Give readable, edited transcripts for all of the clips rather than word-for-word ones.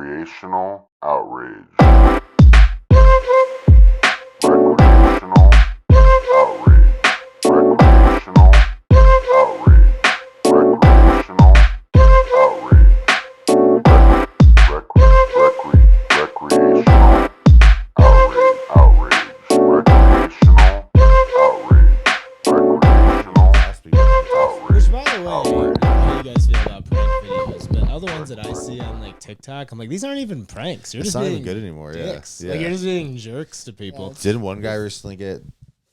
Recreational Outrage. Recreational Outrage. Recreational Outrage. Recreational Outrage. Recreational Outrage. Recreational Outrage. Recreational Outrage. Which, by the way, I don't know how you guys feel about prank videos, but all the ones that I see on like TikTok, I'm like, these aren't even pranks. You're It's just not being even good anymore. dicks. Yeah. Like you're just being jerks to people. Didn't one guy recently get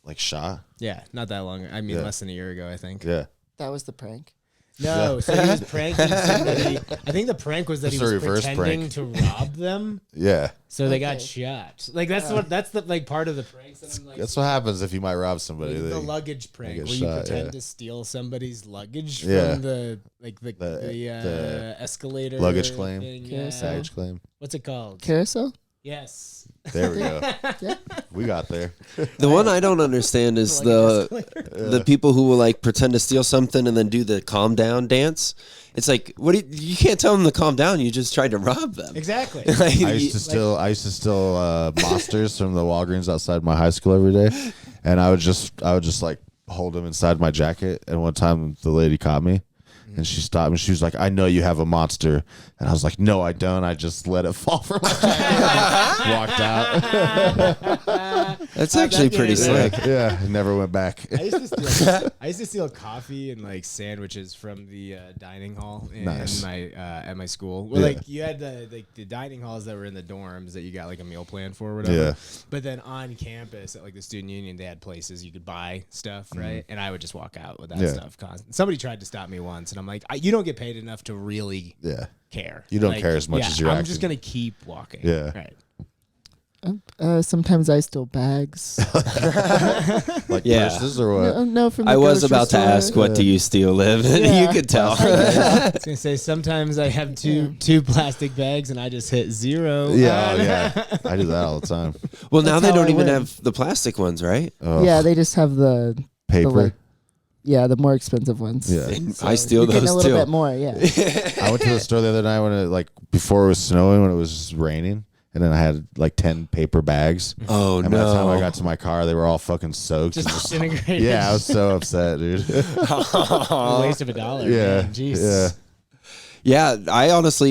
like shot? Yeah, not that long. I mean, Yeah. less than a year ago, I think. Yeah. That was the prank. No, so he was pranking somebody. I think the prank was that It's he a was reverse pretending prank. to rob them, Yeah. so they got Okay. shot. Like that's the like part of the pranks that I'm like. That's what happens if you might rob somebody. The They- luggage prank, get where you shot, pretend yeah. to steal somebody's luggage Yeah. from the escalator luggage claim. thing, Carousel. yeah. Baggage claim. What's it called? Carousel? Yes. There we go. Yeah. We got there. The one I don't understand is the people who will like pretend to steal something and then do the calm down dance. It's like, what? You can't tell them to calm down. You just tried to rob them. Exactly. Like, I used to steal monsters from the Walgreens outside my high school every day, and I would just like hold them inside my jacket. And one time the lady caught me, and she stopped me. She was like, "I know you have a monster," and I was like, "No, I don't. I just let it fall from my jacket." Walked out. That's actually pretty slick. Yeah, never went back. I used to steal coffee and like sandwiches from the dining hall in Nice. my at my school. Well, Yeah. like you had the dining halls that were in the dorms that you got like a meal plan for or whatever. Yeah. But then on campus at like the student union, they had places you could buy stuff, right? And I would just walk out with that Mm-hmm. Yeah. stuff. Somebody tried to stop me once, and I'm like, you don't get paid enough to really Yeah. care. You don't Like, care as much yeah, as you're I'm acting. just gonna keep walking. Yeah. Right. Sometimes I steal bags. Like Yeah. purses or what? No, from the I was grocery about to store. ask, what do you steal, Liv? And Yeah. you could tell. I was gonna say sometimes I have two plastic bags and I just hit zero. Yeah, yeah. I do that all the time. Well, now That's they how don't I even win. have the plastic ones, right? Oh, Yeah, they just have the paper. like- the more expensive ones. Yeah. I steal You're getting those a little too. bit more, yeah. I went to the store the other night when before it was snowing, when it was raining, and then I had like 10 paper bags. Oh, And no. by the time I got to my car, they were all fucking soaked. Just disintegrated. Yeah, I was so upset, dude. A waste of $1. Yeah, Man. Jeez. yeah. Yeah,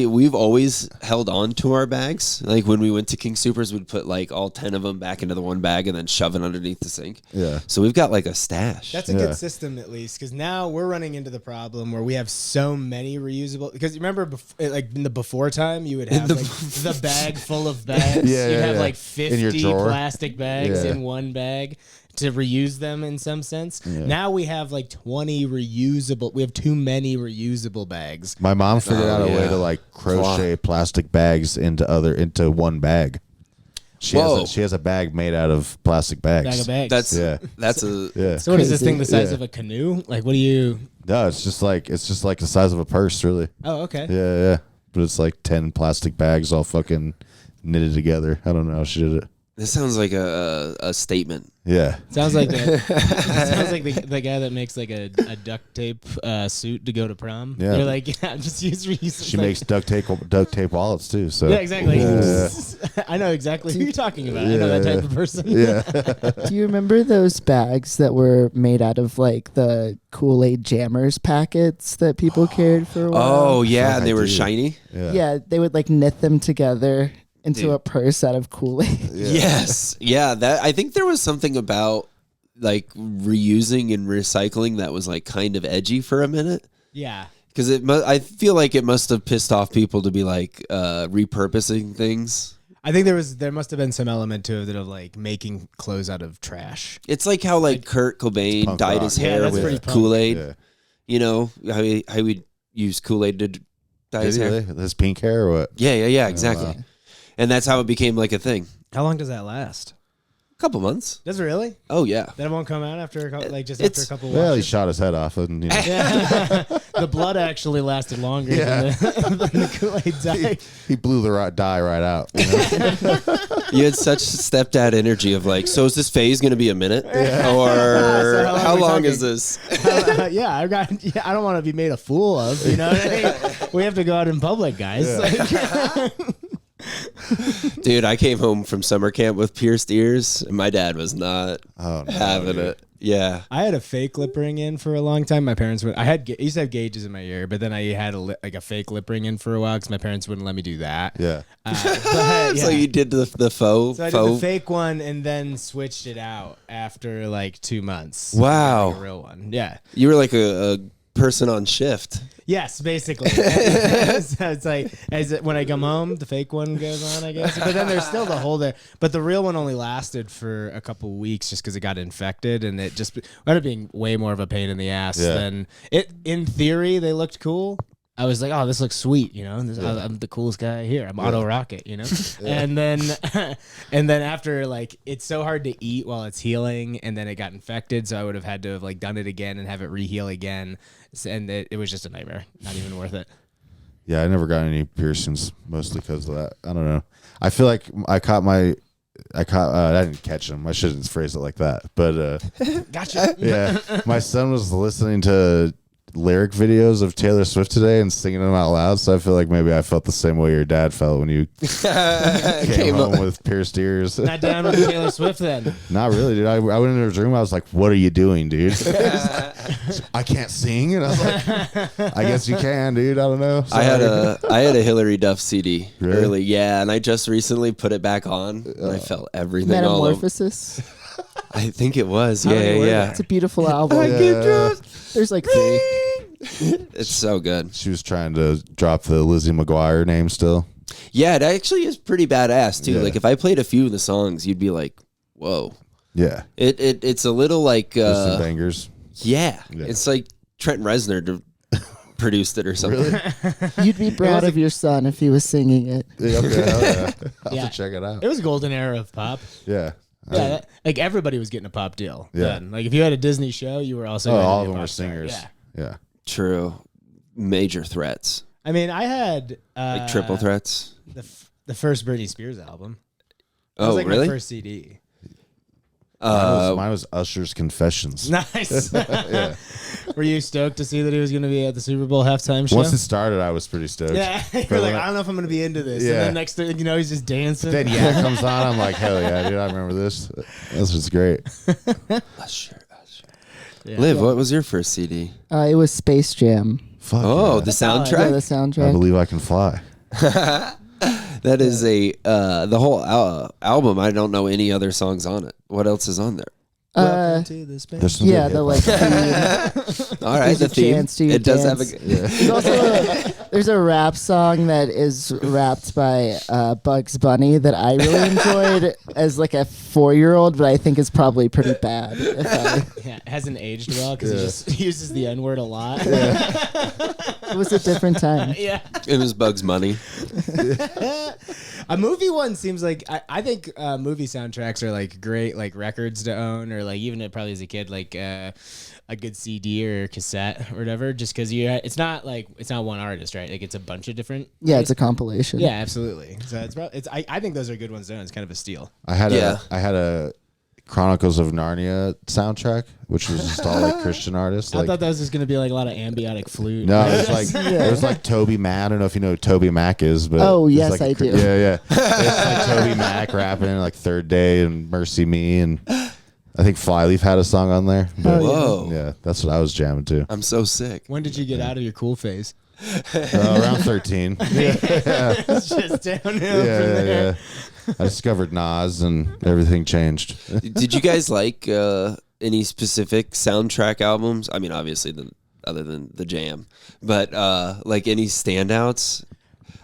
we've always held on to our bags. Like when we went to King Supers, we'd put like all 10 of them back into the one bag and then shove it underneath the sink. Yeah. So we've got like a stash. That's a Yeah. good system, at least, because now we're running into the problem where we have so many reusable. Because you remember, like in the before time, you would have like the bag full of bags. Yeah, You'd yeah, have yeah. like In your 50 drawer. plastic bags Yeah. in one bag to reuse them in some sense. Yeah. Now we have like 20 reusable. We have too many reusable bags. My mom figured out a way yeah. to like crochet plastic bags into one bag. She Whoa. has a bag made out of plastic bags. Bag of bags. That's a Yeah. So what is this Crazy. thing the size Yeah. of a canoe? Like what do you? No, it's just like the size of a purse, really. Oh, okay. Yeah, yeah. But it's like 10 plastic bags all fucking knitted together. I don't know how she did it. This sounds like a statement. Yeah. Sounds like the guy that makes like a duct tape suit to go to prom. Yeah. You're like, yeah, just use reuse. She makes duct tape wallets too. So Yeah, exactly. Yeah. I know exactly who you're talking about. I know that type of person. Yeah. Do you remember those bags that were made out of like the Kool-Aid Jammers packets that people carried for a while? Oh, yeah. Fuck, And they I were do. shiny. Yeah. Yeah, they would like knit them together into Dude. a purse out of Kool-Aid. Yes. Yeah. I think there was something about like reusing and recycling that was like kind of edgy for a minute. Yeah. Because I feel like it must have pissed off people to be like repurposing things. I think there must have been some element to it of like making clothes out of trash. It's like how like Kurt Cobain punk dyed rock. his Yeah, hair that's pretty with punk. Kool-Aid. Yeah. You know how we'd use Kool-Aid to dye his Did he hair. really? His pink hair or what? Yeah, exactly. wow. And that's how it became like a thing. How long does that last? A couple months. Does it really? Oh yeah. That won't come out after after a It's- couple Well, he washes? shot his head off, and Yeah. The blood actually lasted longer Yeah. than the Kool-Aid dye. he blew the dye right out. You know? You had such stepdad energy of like, so is this phase going to be a minute? Or So how long how are we long is talking? this? Yeah, I don't want to be made a fool of. You know what I mean? We have to go out in public, guys. Yeah. Like, Dude, I came home from summer camp with pierced ears, and my dad was not having it. Yeah. I had a fake lip ring in for a long time. My parents would. I used to have gauges in my ear, but then I had a fake lip ring in for a while because my parents wouldn't let me do that. Yeah. But, So you did the faux. So I did the fake one and then switched it out after like 2 months. Wow. Like a real one. Yeah. You were like a person on shift. Yes, basically. So it's like when I come home, the fake one goes on, I guess. But then there's still the hole there. But the real one only lasted for a couple weeks just because it got infected, and it just ended up being way more of a pain in the ass than it. In theory, they looked cool. I was like, oh, this looks sweet, you know. I'm the coolest guy here. I'm Auto Rocket, you know. And then after, like, it's so hard to eat while it's healing, and then it got infected, so I would have had to have like done it again and have it reheal again, and it was just a nightmare. Not even worth it. Yeah, I never got any piercings, mostly because of that. I don't know. I feel like I didn't catch them. I shouldn't phrase it like that. But Gotcha. yeah, my son was listening to lyric videos of Taylor Swift today and singing them out loud. So I feel like maybe I felt the same way your dad felt when you came home with pierced ears. Not down with Taylor Swift then. Not really, dude. I went into his room. I was like, "What are you doing, dude?" I can't sing, and I was like, "I guess you can, dude. I don't know." I had a Hillary Duff CD Really? early, yeah, and I just recently put it back on, and I felt everything all over. Metamorphosis. I think it was, many were yeah. It's a beautiful album. Yeah. There's like 3. It's so good. She was trying to drop the Lizzie McGuire name still. Yeah, it actually is pretty badass too. Yeah. Like if I played a few of the songs, you'd be like, "Whoa!" Yeah, It's a little like, just some bangers. yeah, Yeah. it's like Trent Reznor produced it or something. You'd be proud of your son if he was singing it. Yeah, okay, hell yeah. I'll Yeah. have to check it out. It was a golden era of pop. Yeah. Yeah, like everybody was getting a pop deal. Yeah. Then. Like if you had a Disney show, you were also Oh, gonna all be of a them pop were star. singers. Yeah. Yeah. True. Major threats. I mean, I had Like triple threats. the first Britney Spears album. That was Oh, like really? my first CD. Mine was Usher's Confessions. Nice. Yeah. Were you stoked to see that he was going to be at the Super Bowl halftime show? Once it started, I was pretty stoked. Yeah, you're But like, when I don't know if I'm going to be into this. Yeah. And then next thing you know, he's just dancing. Then yeah comes on. I'm like, hell yeah, dude! I remember this. This was great. Usher. Yeah. Liv, what was your first CD? It was Space Jam. Fuck. Oh, yeah. the solid. Yeah, the soundtrack. soundtrack. I believe I can fly. That is the whole album. I don't know any other songs on it. What else is on there? Welcome to the space. There's some Yeah, good the hip-hop. like theme. All right, There's the a theme. chance to It does have a. dance. There's also there's a rap song that is rapped by Bugs Bunny that I really enjoyed as like a 4-year-old, but I think is probably pretty bad. Yeah, it hasn't aged well because he just uses the N word a lot. It was a different time. Yeah. It was Bugs Bunny. A movie one seems like I think movie soundtracks are like great like records to own, or like even probably as a kid like a good CD or cassette or whatever, just because it's not one artist, right? Like it's a bunch of different. Yeah, it's a compilation. Yeah, absolutely. So I think those are good ones to own. It's kind of a steal. I had Yeah. a Chronicles of Narnia soundtrack, which was just all like Christian artists. I Like, thought that was just gonna be like a lot of ambiotic flute. no, it was like it was like Toby Mac. I don't know if you know who Toby Mac is, but Oh, it's yes, like I do. Yeah, yeah. It's like Toby Mac rapping like Third Day and Mercy Me, and I think Flyleaf had a song on there. But, Whoa. yeah, that's what I was jamming to. I'm so sick. When did you get out of your cool phase? Around 13. It's just downhill from there. Yeah. I discovered Nas and everything changed. Did you guys like any specific soundtrack albums? I mean, obviously, other than the Jam, but like any standouts?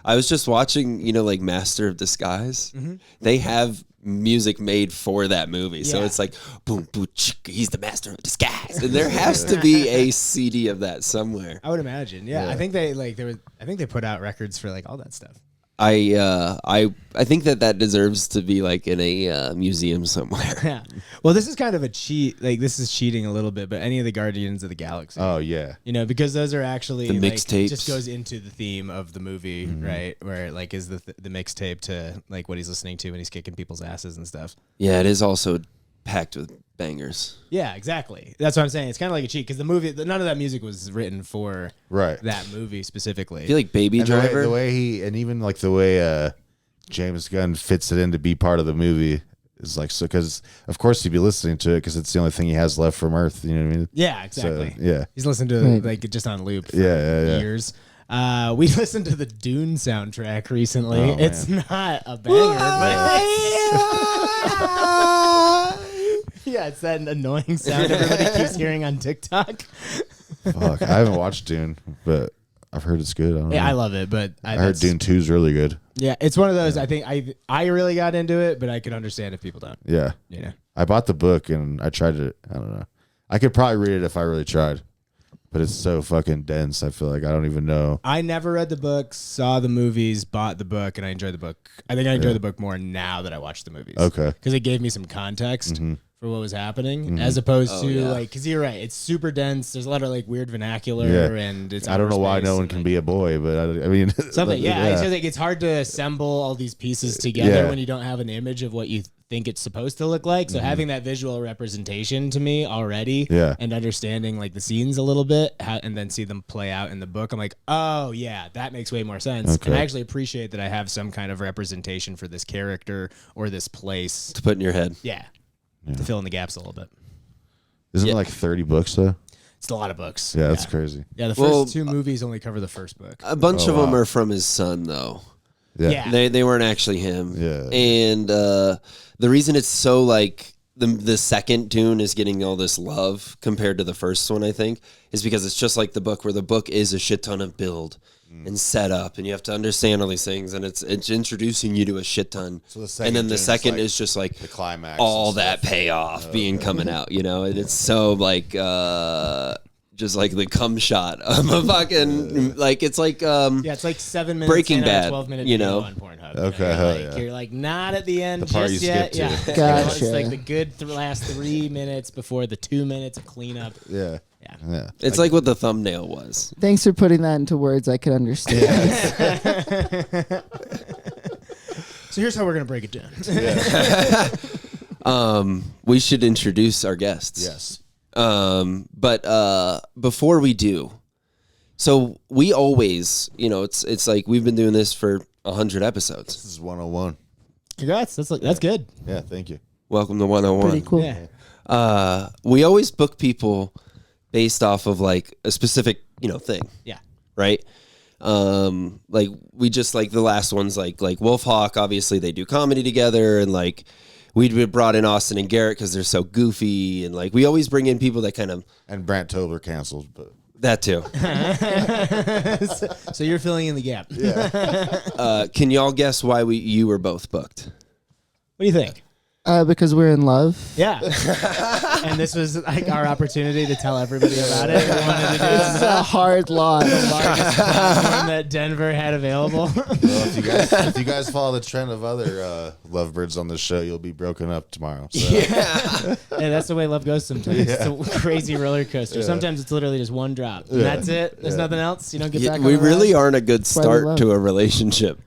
I was just watching, like Master of Disguise. Mm-hmm. They have music made for that movie, so Yeah. it's like boom, boom, chick, he's the master of disguise, and there has to be a CD of that somewhere. I would imagine. Yeah, Yeah. I think they put out records for like all that stuff. I think that deserves to be like in a museum somewhere. Yeah. Well, this is kind of a cheat. Like this is cheating a little bit, but any of the Guardians of the Galaxy. Oh, yeah. Because those are actually The like, mixtapes. just goes into the theme of the movie, right? Where it, like is the mixtape to like what he's listening to when he's kicking people's asses and stuff. Yeah, it is also packed with bangers. Yeah, exactly. That's what I'm saying. It's kind of like a cheat because the movie, none of that music was written for Right. that movie specifically. I feel like Baby And Driver. the way he, and even like the way James Gunn fits it in to be part of the movie. Is like, so, because of course he'd be listening to it because it's the only thing he has left from Earth. You know what I mean? Yeah, exactly. So, yeah. He's listened to it like just on loop for years. We listened to the Dune soundtrack recently. Oh, it's not a banger, but yeah, it's that annoying sound everybody keeps hearing on TikTok. Fuck, I haven't watched Dune, but I've heard it's good. I don't know. I love it, but I heard Dune 2 is really good. Yeah, it's one of those. I think I really got into it, but I could understand if people don't. Yeah. You know, I bought the book and I tried it. I don't know. I could probably read it if I really tried, but it's so fucking dense. I feel like I don't even know. I never read the book, saw the movies, bought the book, and I enjoyed the book. I think I enjoy the book more now that I watched the movies. Okay. Because it gave me some context for what was happening, as opposed to like, because you're right, it's super dense. There's a lot of like weird vernacular, and it's I don't know why outer no space one and, can like, be a boy, but I mean something. Yeah, I just think it's hard to assemble all these pieces together when you don't have an image of what you think it's supposed to look like. So having that visual representation to me already, and understanding like the scenes a little bit, and then see them play out in the book, I'm like, oh yeah, that makes way more sense. Okay. And I actually appreciate that I have some kind of representation for this character or this place. To put in your head. Yeah. To fill in the gaps a little bit. Isn't it like 30 books though? It's a lot of books. Yeah, that's crazy. Yeah, the first two movies only cover the first book. A bunch of them are from his son, though. Yeah. They weren't actually him. Yeah. And the reason it's so like the second Dune is getting all this love compared to the first one, I think, is because it's just like the book, where the book is a shit ton of build and setup, and you have to understand all these things, and it's introducing you to a shit ton. So the second and then the Dune's second like is just like the climax all and that stuff. payoff coming out, you know, and it's so like just like the cum shot of a fucking like it's like it's like 7 minutes Breaking in on a Bad, 12-minute you video know? on Pornhub. Okay, You're hell like, yeah. you're like not at the end The part just you yet. skip to. Yeah, Gotcha. It's like the good last 3 minutes before the 2 minutes of cleanup. Yeah. Yeah. Yeah. it's like what the thumbnail was. Thanks for putting that into words I could understand. So here's how we're gonna break it down. We should introduce our guests. Yes. But before we do, so we always, you know, it's like we've been doing this for 100 episodes. This is 101. Congrats. That's good. Yeah, thank you. Welcome to 101. Pretty cool. Yeah. We always book people based off of like a specific, you know, thing, Yeah. right? Like we just like the last ones, like Wolfhawk. Obviously, they do comedy together, and like we brought in Austin and Garrett because they're so goofy, and like we always bring in people that kind of And Brant Tober canceled, but that too. So you're filling in the gap. Can y'all guess why you were both booked? What do you think? Because we're in love. Yeah. And this was like our opportunity to tell everybody about it. We wanted to do This is a hard launch. the largest platform that Denver had available. well, if you guys follow the trend of other lovebirds on the show, you'll be broken up tomorrow. So. Yeah, that's the way love goes sometimes. It's a crazy roller coaster. Sometimes it's literally just one drop. And that's it. There's nothing else. You don't get back on We the really ride. aren't a good why we start love to a relationship.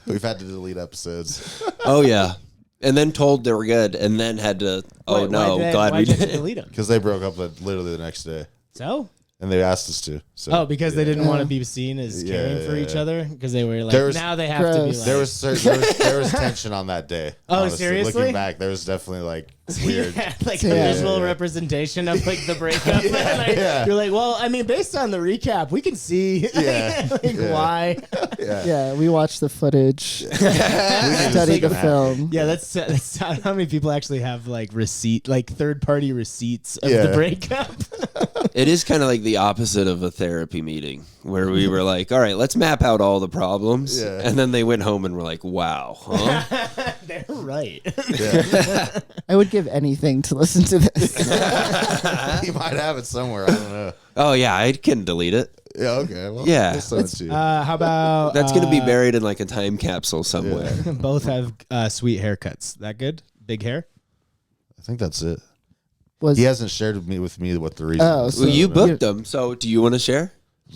We've had to delete episodes. Oh yeah, and then told they were good, and then had to. Oh Wait, no, glad we why'd you have to did. delete them? Because they broke up like, literally the next day. So? And they asked us to. So, Oh, because they didn't want to be seen as caring for each other? Because they were like, There was- now they have to be Gross. like. there was tension on that day. Oh, honestly. seriously? Looking back, there was definitely like weird. Yeah, like Yeah. the visual representation of like the breakup. Like, You're like, well, I mean, based on the recap, we can see why. Yeah, we watched the footage, studied the film. Yeah, that's how many people actually have like third-party receipts of Yeah. the breakup. It is kind of like the opposite of a therapy meeting, where we were like, "All right, let's map out all the problems," Yeah. and then they went home and were like, "Wow, huh?" They're right. I would give anything to listen to this. You might have it somewhere. I don't know. Oh yeah, I can delete it. Yeah. Okay. Well, Yeah. we'll send it to you. How about That's gonna be buried in like a time capsule somewhere. both have sweet haircuts? That good? Big hair? I think that's it. Was He hasn't shared with me what the reason. Oh, was. so Well, you booked them, so do you want to share?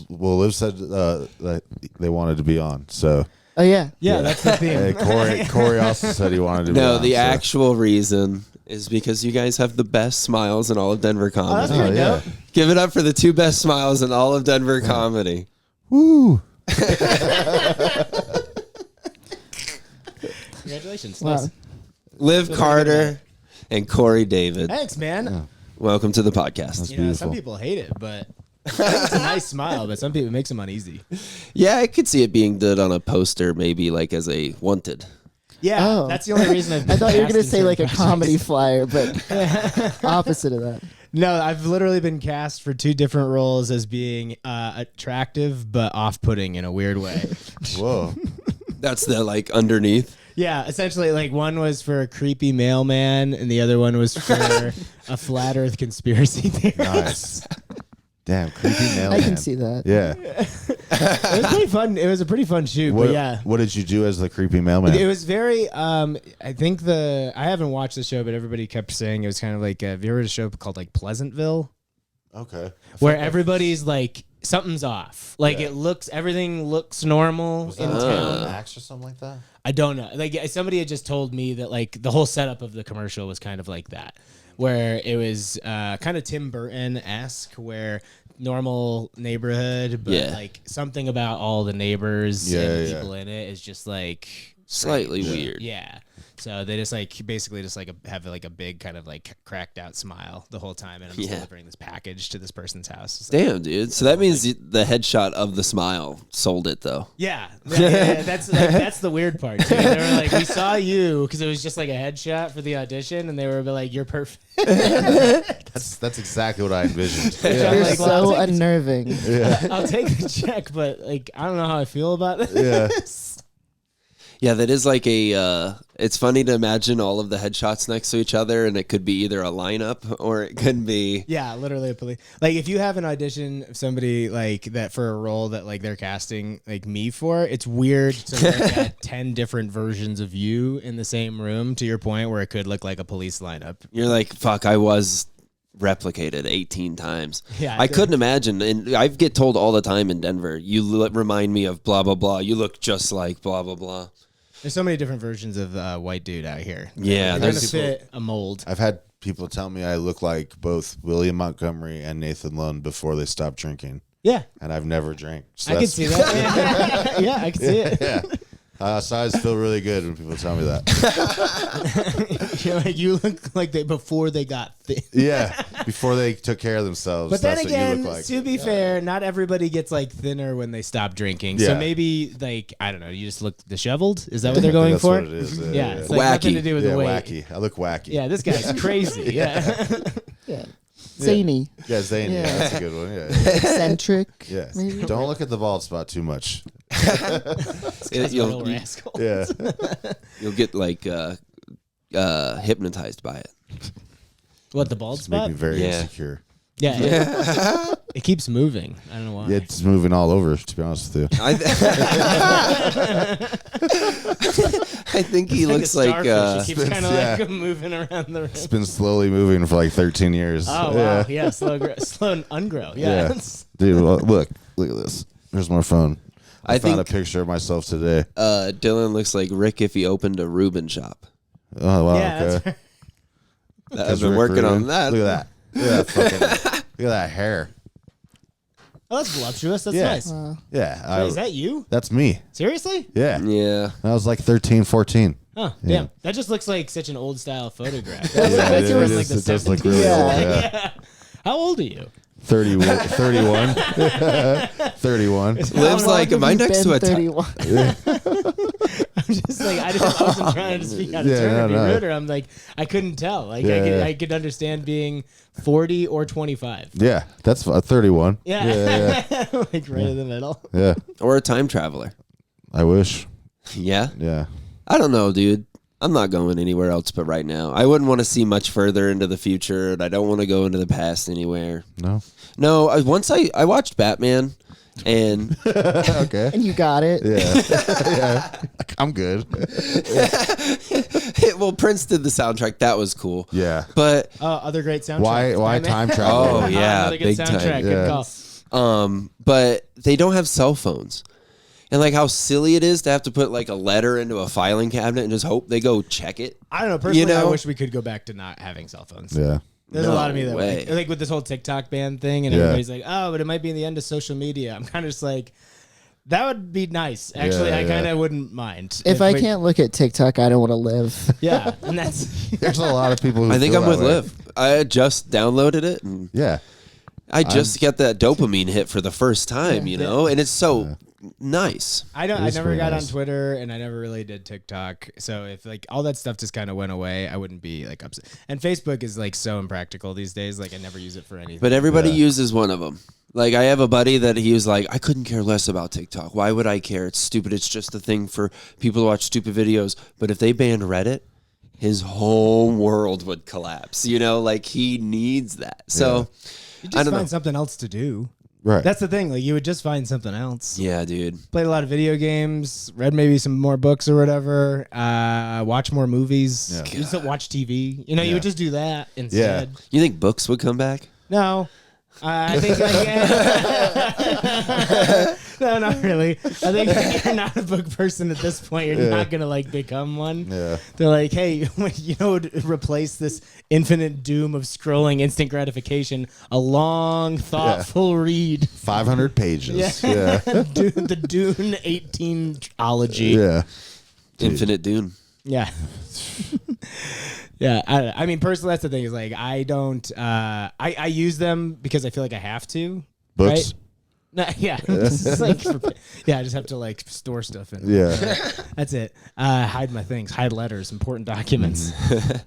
Well, Liv said that they wanted to be on. So oh yeah. Yeah, that's the theme. hey, Korey also said he wanted to be No, on. the so. actual reason is because you guys have the best smiles in all of Denver Oh, that's comedy. pretty yeah. dope. Give it up for the two best smiles in all of Denver comedy. Woo. Congratulations. Wow. Nice. Liv Carter and Korey David. Thanks, man. Welcome to the podcast. You know, some beautiful. people hate it, but I think it's a nice smile, but some people it makes them uneasy. Yeah, I could see it being done on a poster, maybe like as a wanted. Yeah, Oh. that's the only reason I've been I thought you were cast gonna in say like a certain comedy projects. flyer, but opposite of that. No, I've literally been cast for 2 different roles as being attractive but off-putting in a weird way. Whoa. That's the like underneath. Yeah, essentially, like one was for a creepy mailman, and the other one was for a flat Earth conspiracy theorist. Nice. Damn, creepy mailman. I can see that. Yeah. It was pretty fun. It was a pretty fun shoot, What, but yeah. what did you do as the creepy mailman? It was very. I think I haven't watched the show, but everybody kept saying it was kind of like. Have you ever heard a show called like Pleasantville, Okay. where everybody's like something's off, like Yeah. everything looks normal Was in that town. Max or something like that? I don't know. Like somebody had just told me that like the whole setup of the commercial was kind of like that, where it was kind of Tim Burton-esque, where normal neighborhood, but Yeah. like something about all the neighbors Yeah, and yeah. people in it is just like Slightly strange. weird. Yeah. So they just like basically just like have like a big kind of like cracked out smile the whole time, and I'm just Yeah. delivering this package to this person's house. It's like, Damn, dude. So that means the headshot of the smile sold it, though. yeah, that's the weird part too. They were like, we saw you because it was just like a headshot for the audition, and they were like, you're perfect. That's exactly what I envisioned. I'm You're like, well, so I'll take unnerving. I'll take the check, but like I don't know how I feel about it. Yeah. Yeah, that is like a. It's funny to imagine all of the headshots next to each other, and it could be either a lineup or it could be. Yeah, literally a police. Like if you have an audition of somebody like that for a role that like they're casting like me for, it's weird to look at 10 different versions of you in the same room. To your point, where it could look like a police lineup. You're like, fuck, I was replicated 18 times. Yeah, I couldn't imagine. And I get told all the time in Denver, you remind me of blah, blah, blah. You look just like blah, blah, blah. There's so many different versions of white dude out here. Yeah, They're trying there's to fit a mold. I've had people tell me I look like both William Montgomery and Nathan Lund before they stopped drinking, Yeah, and I've never drank. So I can that's- see that. Yeah, I can see it. Yeah. So I just feel really good when people tell me that. You're like, you look like they before they got thin. Yeah. Before they took care of themselves. But then that's again, what you look like. to be fair, not everybody gets like thinner when they stop drinking. So Yeah. maybe like I don't know, you just look disheveled. Is that what they're I think going that's for? what it is. Yeah, it's like nothing Wacky. to do with Yeah, the weight. wacky. I look wacky. Yeah, this guy's crazy. Yeah. Yeah. Zany. Yeah, Zane. Yeah, Yeah. that's a good one. Yeah. Eccentric. Yeah. Maybe. Don't look at the bald spot too much. You'll, rascal. Yeah. you'll get like hypnotized by it. What, the bald Just make spot? me very Yeah. insecure. Yeah. It keeps moving. I don't know why. Yeah, it's moving all over, to be honest with you. I think he Like a looks like starfish. It keeps kind of yeah. like moving around the room. It's been slowly moving for like 13 years. Oh wow, yeah, slow ungrow. Yeah. Yeah. Dude, well, look at this. Here's my phone. I I found think- a picture of myself today. Dylan looks like Rick if he opened a Reuben shop. Oh, wow. Yeah, that's okay. right. I've That's been Rick working on Rubin. that. Look at that. Look at that fucking. Look at that hair. Oh, that's voluptuous. That's Yeah. nice. Yeah. Wait, is that you? That's me. Seriously? Yeah. Yeah. I was like 13, 14. Oh, damn. That just looks like such an old style photograph. Yeah, that's it, yours. is- Like the it does look 70s. really Yeah. old. Yeah. Yeah. How old are you? 31. 31. Lives like, am I next to a 31? I'm just like, I wasn't trying to speak out of Yeah, turn or be no. rude, or I'm like, I couldn't tell. Like, Yeah. I could understand being 40 or 25. Yeah, that's 31. Yeah. Yeah. Like right in the middle. Yeah. Or a time traveler. I wish. Yeah. Yeah. I don't know, dude. I'm not going anywhere else but right now. I wouldn't want to see much further into the future, and I don't want to go into the past anywhere. No. No, I watched Batman, and Okay. And you got it. Yeah. Yeah. I'm good. well, Prince did the soundtrack. That was cool. Yeah. But Other great soundtrack. Why time travel? Oh, yeah, Another good big time. soundtrack. Good Yeah. call. but they don't have cell phones. And like how silly it is to have to put like a letter into a filing cabinet and just hope they go check it. I don't know. Personally, I know? wish we could go back to not having cell phones. Yeah. There's a No lot of me that way. like with this whole TikTok ban thing, and Yeah. everybody's like, "Oh, but it might be in the end of social media." I'm kind of just like, That would be nice. Actually, Yeah, I yeah. kind of wouldn't mind. If I can't look at TikTok, I don't want to live. Yeah, and that's There's a lot of people who I think feel I'm with that way. Liv. I just downloaded it and Yeah. I just get that dopamine hit for the first time, you know, and it's so nice. I It never is pretty got nice. on Twitter and I never really did TikTok. So if like all that stuff just kind of went away, I wouldn't be like upset. And Facebook is like so impractical these days. Like I never use it for anything. But everybody Yeah. uses one of them. Like I have a buddy that he was like, I couldn't care less about TikTok. Why would I care? It's stupid. It's just a thing for people to watch stupid videos. But if they banned Reddit, his whole world would collapse. You know, like he needs that. So you I just don't find know. something else to do. Right. That's the thing. Like you would just find something else. Yeah, dude. Played a lot of video games, read maybe some more books or whatever, watch more movies, Yeah. you just watch TV. You know, you Yeah. would just do that instead. You think books would come back? No. I think no, not really. I think if you're not a book person at this point, you're not gonna like become one. Yeah. They're like, hey, you know, would replace this infinite doom of scrolling instant gratification, a long, thoughtful read. 500 pages. Yeah. Yeah. The Dune 18-ology. Yeah. Infinite Dune. Yeah. Yeah. I mean, personally, that's the thing is like, I don't, I use them because I feel like I have to. Books. Right? No, yeah. Just like I just have to like store stuff in. Yeah. That's it. Hide my things, hide letters, important documents.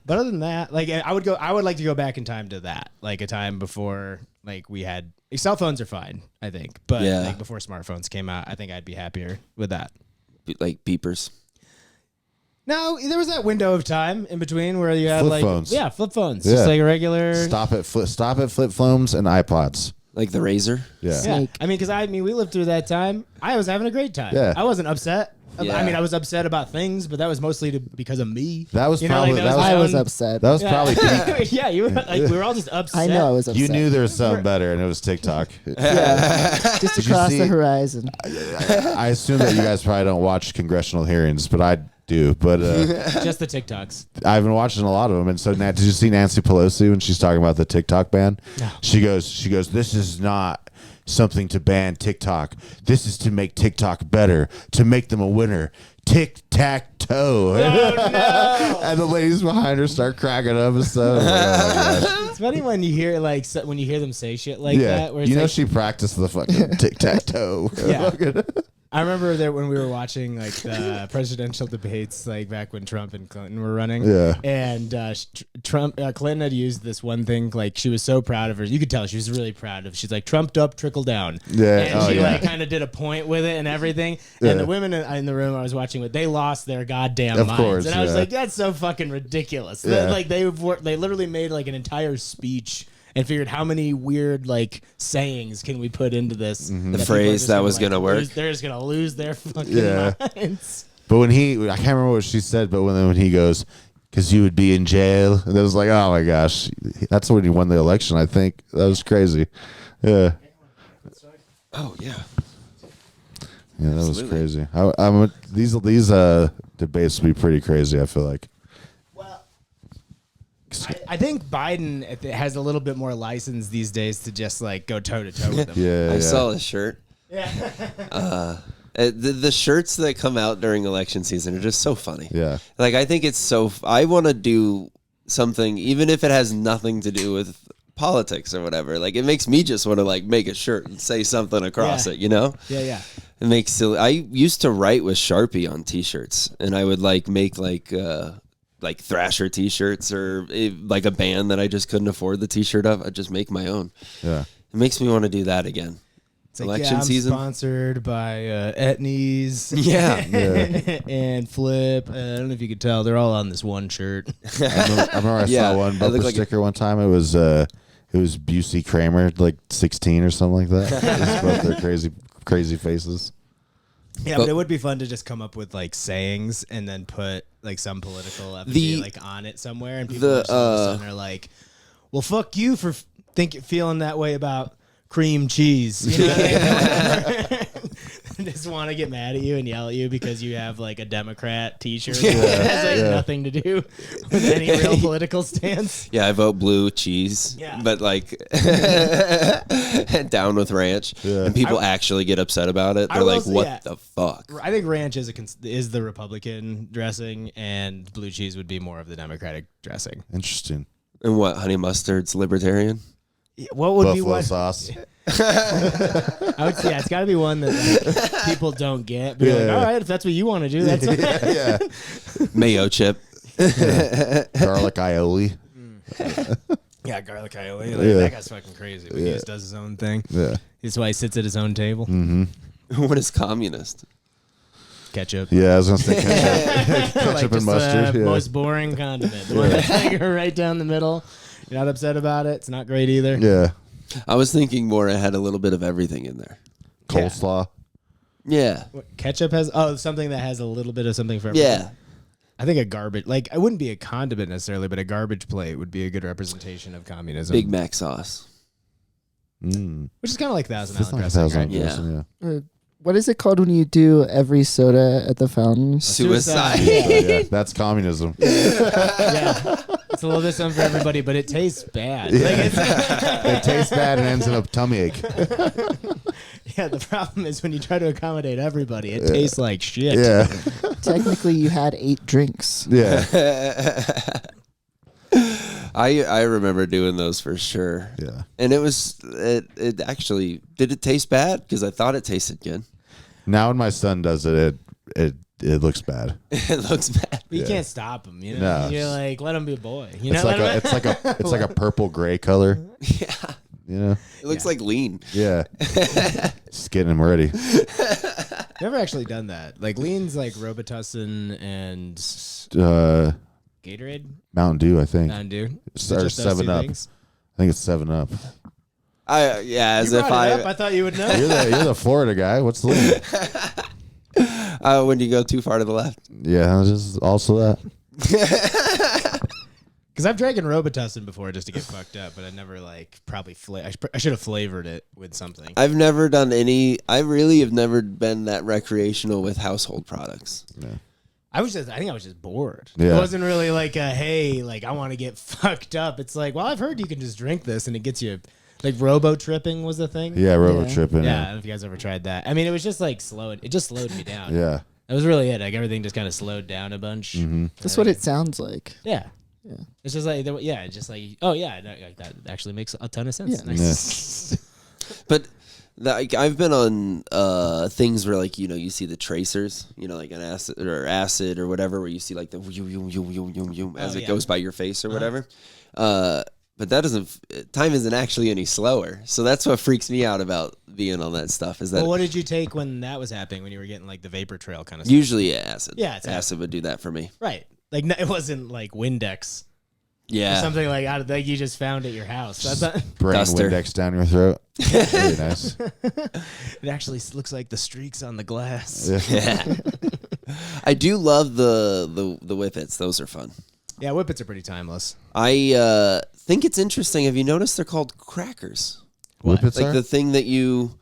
But other than that, like I would like to go back in time to that, like a time before like we had cell phones are fine, I think, but Yeah. like before smartphones came out, I think I'd be happier with that. Like beepers. No, there was that window of time in between where you had Flip like phones. yeah, flip phones, Yeah. just like a regular. Stop at flip phones and iPods. Like the razor. Yeah. Yeah, Snake. I mean, because we lived through that time. I was having a great time. Yeah. I wasn't upset. Yeah. I mean, I was upset about things, but that was mostly because of me. That was You know, probably like, that my was I was own- upset. that was probably peak. Yeah, you were like we were all just upset. I know I was upset. You knew there was something better, and it was TikTok. Just Did you across see- the horizon. I assume that you guys probably don't watch congressional hearings, but I do. But just the TikToks. I've been watching a lot of them. And so, did you see Nancy Pelosi when she's talking about the TikTok ban? No. She goes, this is not something to ban TikTok. This is to make TikTok better, to make them a winner. Tic-tac-toe. And the ladies behind her start cracking up and stuff. Oh, my gosh. It's funny when you hear when you hear them say shit like Yeah, that. Where it's you know like, she practiced the fucking tic-tac-toe. Yeah. I remember that when we were watching like the presidential debates, like back when Trump and Clinton were running. Yeah. And Clinton had used this one thing, like she was so proud of her. You could tell she was really proud of. She's like trumped up, trickle down. Yeah. And Oh, she yeah. like kind of did a point with it and everything. Yeah. And the women in the room I was watching with, they lost their goddamn Of minds. course, And I was yeah. like, that's so fucking ridiculous. Yeah. Like they literally made like an entire speech. And figured how many weird like sayings can we put into this? Mm-hmm. The people are phrase just that was gonna work. They're just gonna lose their fucking Yeah. minds. But when I can't remember what she said, but when he goes, because you would be in jail, and it was like, oh my gosh, that's when he won the election. I think that was crazy. Yeah, Oh yeah. yeah, that was Absolutely. crazy. These debates will be pretty crazy. I feel like. I think Biden has a little bit more license these days to just like go toe to toe with them. Yeah, I saw his shirt. Yeah. The shirts that come out during election season are just so funny. Yeah. Like I think it's so. I want to do something, even if it has nothing to do with politics or whatever. Like it makes me just want to like make a shirt and say something across Yeah. it. You know. Yeah. It makes silly. I used to write with Sharpie on T-shirts, and I would like make like Thrasher T-shirts or like a band that I just couldn't afford the T-shirt of. I'd just make my own. Yeah. It makes me want to do that again. It's like, Election I'm season. sponsored by Etnies. Yeah. and Flip. I don't know if you could tell. They're all on this one shirt. I remember I Yeah, saw one I bumper look like a- sticker one time. It was Busey Kramer, like 16 or something like that. It's both their crazy faces. Yeah, But- but it would be fun to just come up with like sayings and then put like some political effigy like on it somewhere, and people just all of a sudden are like, "Well, fuck you for feeling that way about cream cheese." You know what I mean? just want to get mad at you and yell at you because you have like a Democrat T-shirt that has like nothing to do with any real political stance. Yeah, I vote blue cheese, Yeah. but like down with ranch, Yeah. and people actually get upset about it. I They're will like, say, "What yeah. the fuck?" I think ranch is the Republican dressing, and blue cheese would be more of the Democratic dressing. Interesting. And what? Honey mustard's libertarian. What would be Buffalo one? sauce. I would say it's got to be one that like, people don't get. But you're like, Yeah. all right, if that's what you want to do, that's okay. Yeah. Mayo chip. Garlic aioli. Yeah, garlic aioli. Yeah. That guy's fucking crazy. But he Yeah. just does his own thing. Yeah. That's why he sits at his own table. What is communist? Ketchup. Yeah, I was gonna say ketchup, Like ketchup and just mustard. the Yeah. most boring condiment. The one that's like right down the middle. You're not upset about it. It's not great either. Yeah. I was thinking more. It had a little bit of everything in there. Coleslaw. Yeah, What, ketchup has something that has a little bit of something for yeah. everything. I think a garbage like it wouldn't be a condiment necessarily, but a garbage plate would be a good representation of communism. Big Mac sauce. Mm. Which is kind of like $1,000 It's like dressing, right? Yeah. dressing, yeah. What is it called when you do every soda at the fountain? Suicide. Yeah, that's communism. Yeah, it's a little bit something for everybody, but it tastes bad. Like It tastes bad and ends in a tummy ache. yeah, the problem is when you try to accommodate everybody, it tastes like shit. Yeah. Technically, you had 8 drinks. Yeah. I remember doing those for sure. Yeah. And it actually did it taste bad because I thought it tasted good. Now when my son does it looks bad. It looks bad. But you Yeah. can't stop him, you know. No. You're like, let him be a boy. You know, It's like it's like a purple gray color. Yeah, You know? it looks like lean. Yeah. Just getting him ready. never actually done that. Like lean's like Robitussin and Gatorade, Mountain Dew, I think. Mountain Dew. Is Or it just those 7 two Up. things? I think it's 7 Up. As You if brought it up. I thought you would know. You're the Florida guy. What's the lead? when you go too far to the left. Yeah, just also that. Because I've drank Robitussin before just to get fucked up, but I never like probably I should have flavored it with something. I've never done any. I really have never been that recreational with household products. I think I was just bored. Yeah. It wasn't really like hey, like I want to get fucked up. It's like, well, I've heard you can just drink this and it gets you like robo tripping was the thing. Yeah, robo tripping. Yeah, I don't know if you guys ever tried that. I mean, it was just like it just slowed me down. Yeah. That was really it. Like everything just kind of slowed down a bunch. That's what it sounds like. Yeah. It's just like, just like, oh yeah, like, that actually makes a ton of sense. Yeah. Nice. But I've been on things where like you see the tracers, like an acid or whatever, where you see like the as it goes by your face or whatever. But that time isn't actually any slower. So that's what freaks me out about being on that stuff. Is that Well, what did you take when that was happening? When you were getting like the vapor trail kind of stuff? usually acid? Yeah, it's acid would do that for me. Right. Like it wasn't like Windex or Yeah, something like you just found at your house. That's not, Brain Duster. Windex down your throat. Really nice. it actually looks like the streaks on the glass. yeah. I do love the whippets. Those are fun. Yeah, whippets are pretty timeless. I think it's interesting. Have you noticed they're called crackers? Whippets Like are? the thing that you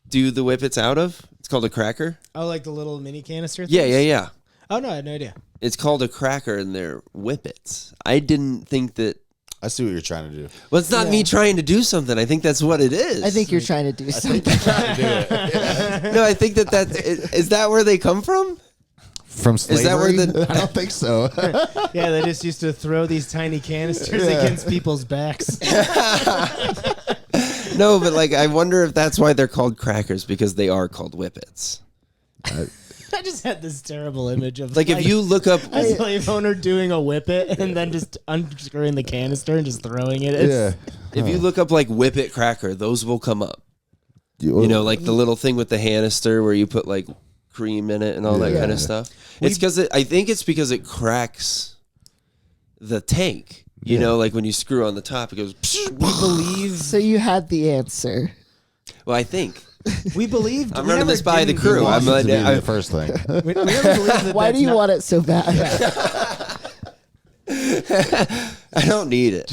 do the whippets out of? It's called a cracker? Oh, like the little mini canister Yeah, things? yeah, yeah. Oh, no, I had no idea. It's called a cracker and they're whippets. I didn't think that. I see what you're trying to do. Well, it's not me trying to do something. I think that's what it is. I think you're trying to do something. No, I think is that where they come from? From slavery? that where the- I don't think so. Yeah, they just used to throw these tiny canisters against people's backs. No, but like I wonder if that's why they're called crackers, because they are called whippets. I just had this terrible image of Like if you look up a slave owner doing a whippet and then just unscrewing the canister and just throwing it. Yeah. if you look up like whippet cracker, those will come up. You know, like the little thing with the canister where you put like cream in it and all that kind of stuff. It's because I think it's because it cracks the tank. You know, like when you screw on the top, it goes. We believe. So you had the answer. Well, I think We believed. I'm we running never this by the didn't crew. believe- I'm like, the first thing. we never believed that Why that's do you not- want it so bad? I don't need it.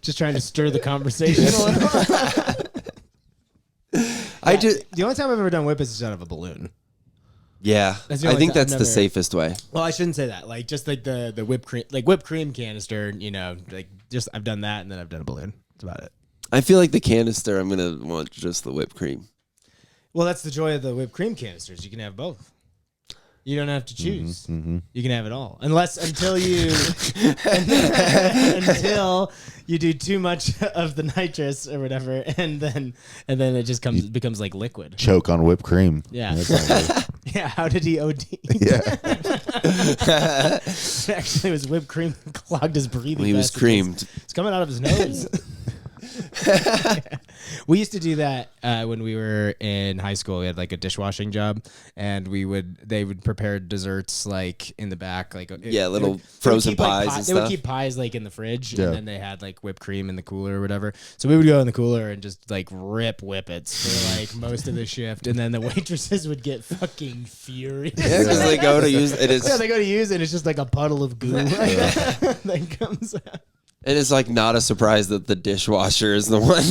Just trying to stir the conversation a little. I do. The only time I've ever done whippets is out of a balloon. Yeah, That's the I only think time that's I've the never- safest way. Well, I shouldn't say that. Like just like the whipped cream canister. You know, like just I've done that and then I've done a balloon. That's about it. I feel like the canister. I'm gonna want just the whipped cream. Well, that's the joy of the whipped cream canisters. You can have both. You don't have to choose. You can have it all, until you do too much of the nitrous or whatever, and then it just becomes like liquid. Choke on whipped cream. Yeah. That's not good. Yeah. How did he OD? Yeah. Actually, it was whipped cream clogged his breathing. Well, he was vessels. creamed. It's coming out of his nose. We used to do that when we were in high school. We had like a dishwashing job, and they would prepare desserts like in the back, like little frozen pies and They would stuff. keep pies like in the fridge, Yeah. and then they had like whipped cream in the cooler or whatever. So we would go in the cooler and just like rip whippets for like most of the shift, and then the waitresses would get fucking furious. Yeah, because they go to use it. Yeah, they go to use it. It's just like a puddle of goo that comes out. And it's like not a surprise that the dishwasher is the one.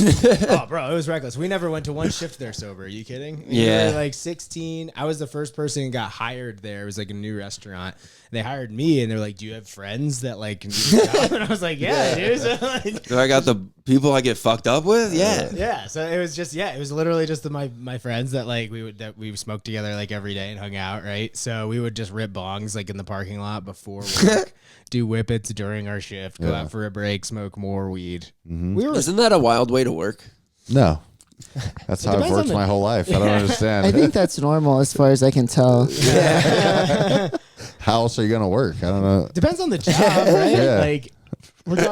Oh, bro, it was reckless. We never went to one shift there sober. Are you kidding? We Yeah. were like 16. I was the first person who got hired there. It was like a new restaurant. They hired me, and they're like, "Do you have friends that like can do the job?" And I was like, "Yeah, dude." So, like, Do I got the people I get fucked up with? Yeah. yeah. So it was just it was literally just my friends that like we smoked together like every day and hung out, right? So we would just rip bongs like in the parking lot before work, do whippets during our shift, go out for a break, smoke more weed. We were Isn't that a wild way to work? No. That's how I've depends on worked the- my whole life. I don't understand. I think that's normal as far as I can tell. How else are you going to work? I don't know. depends on the job, right? Yeah. Like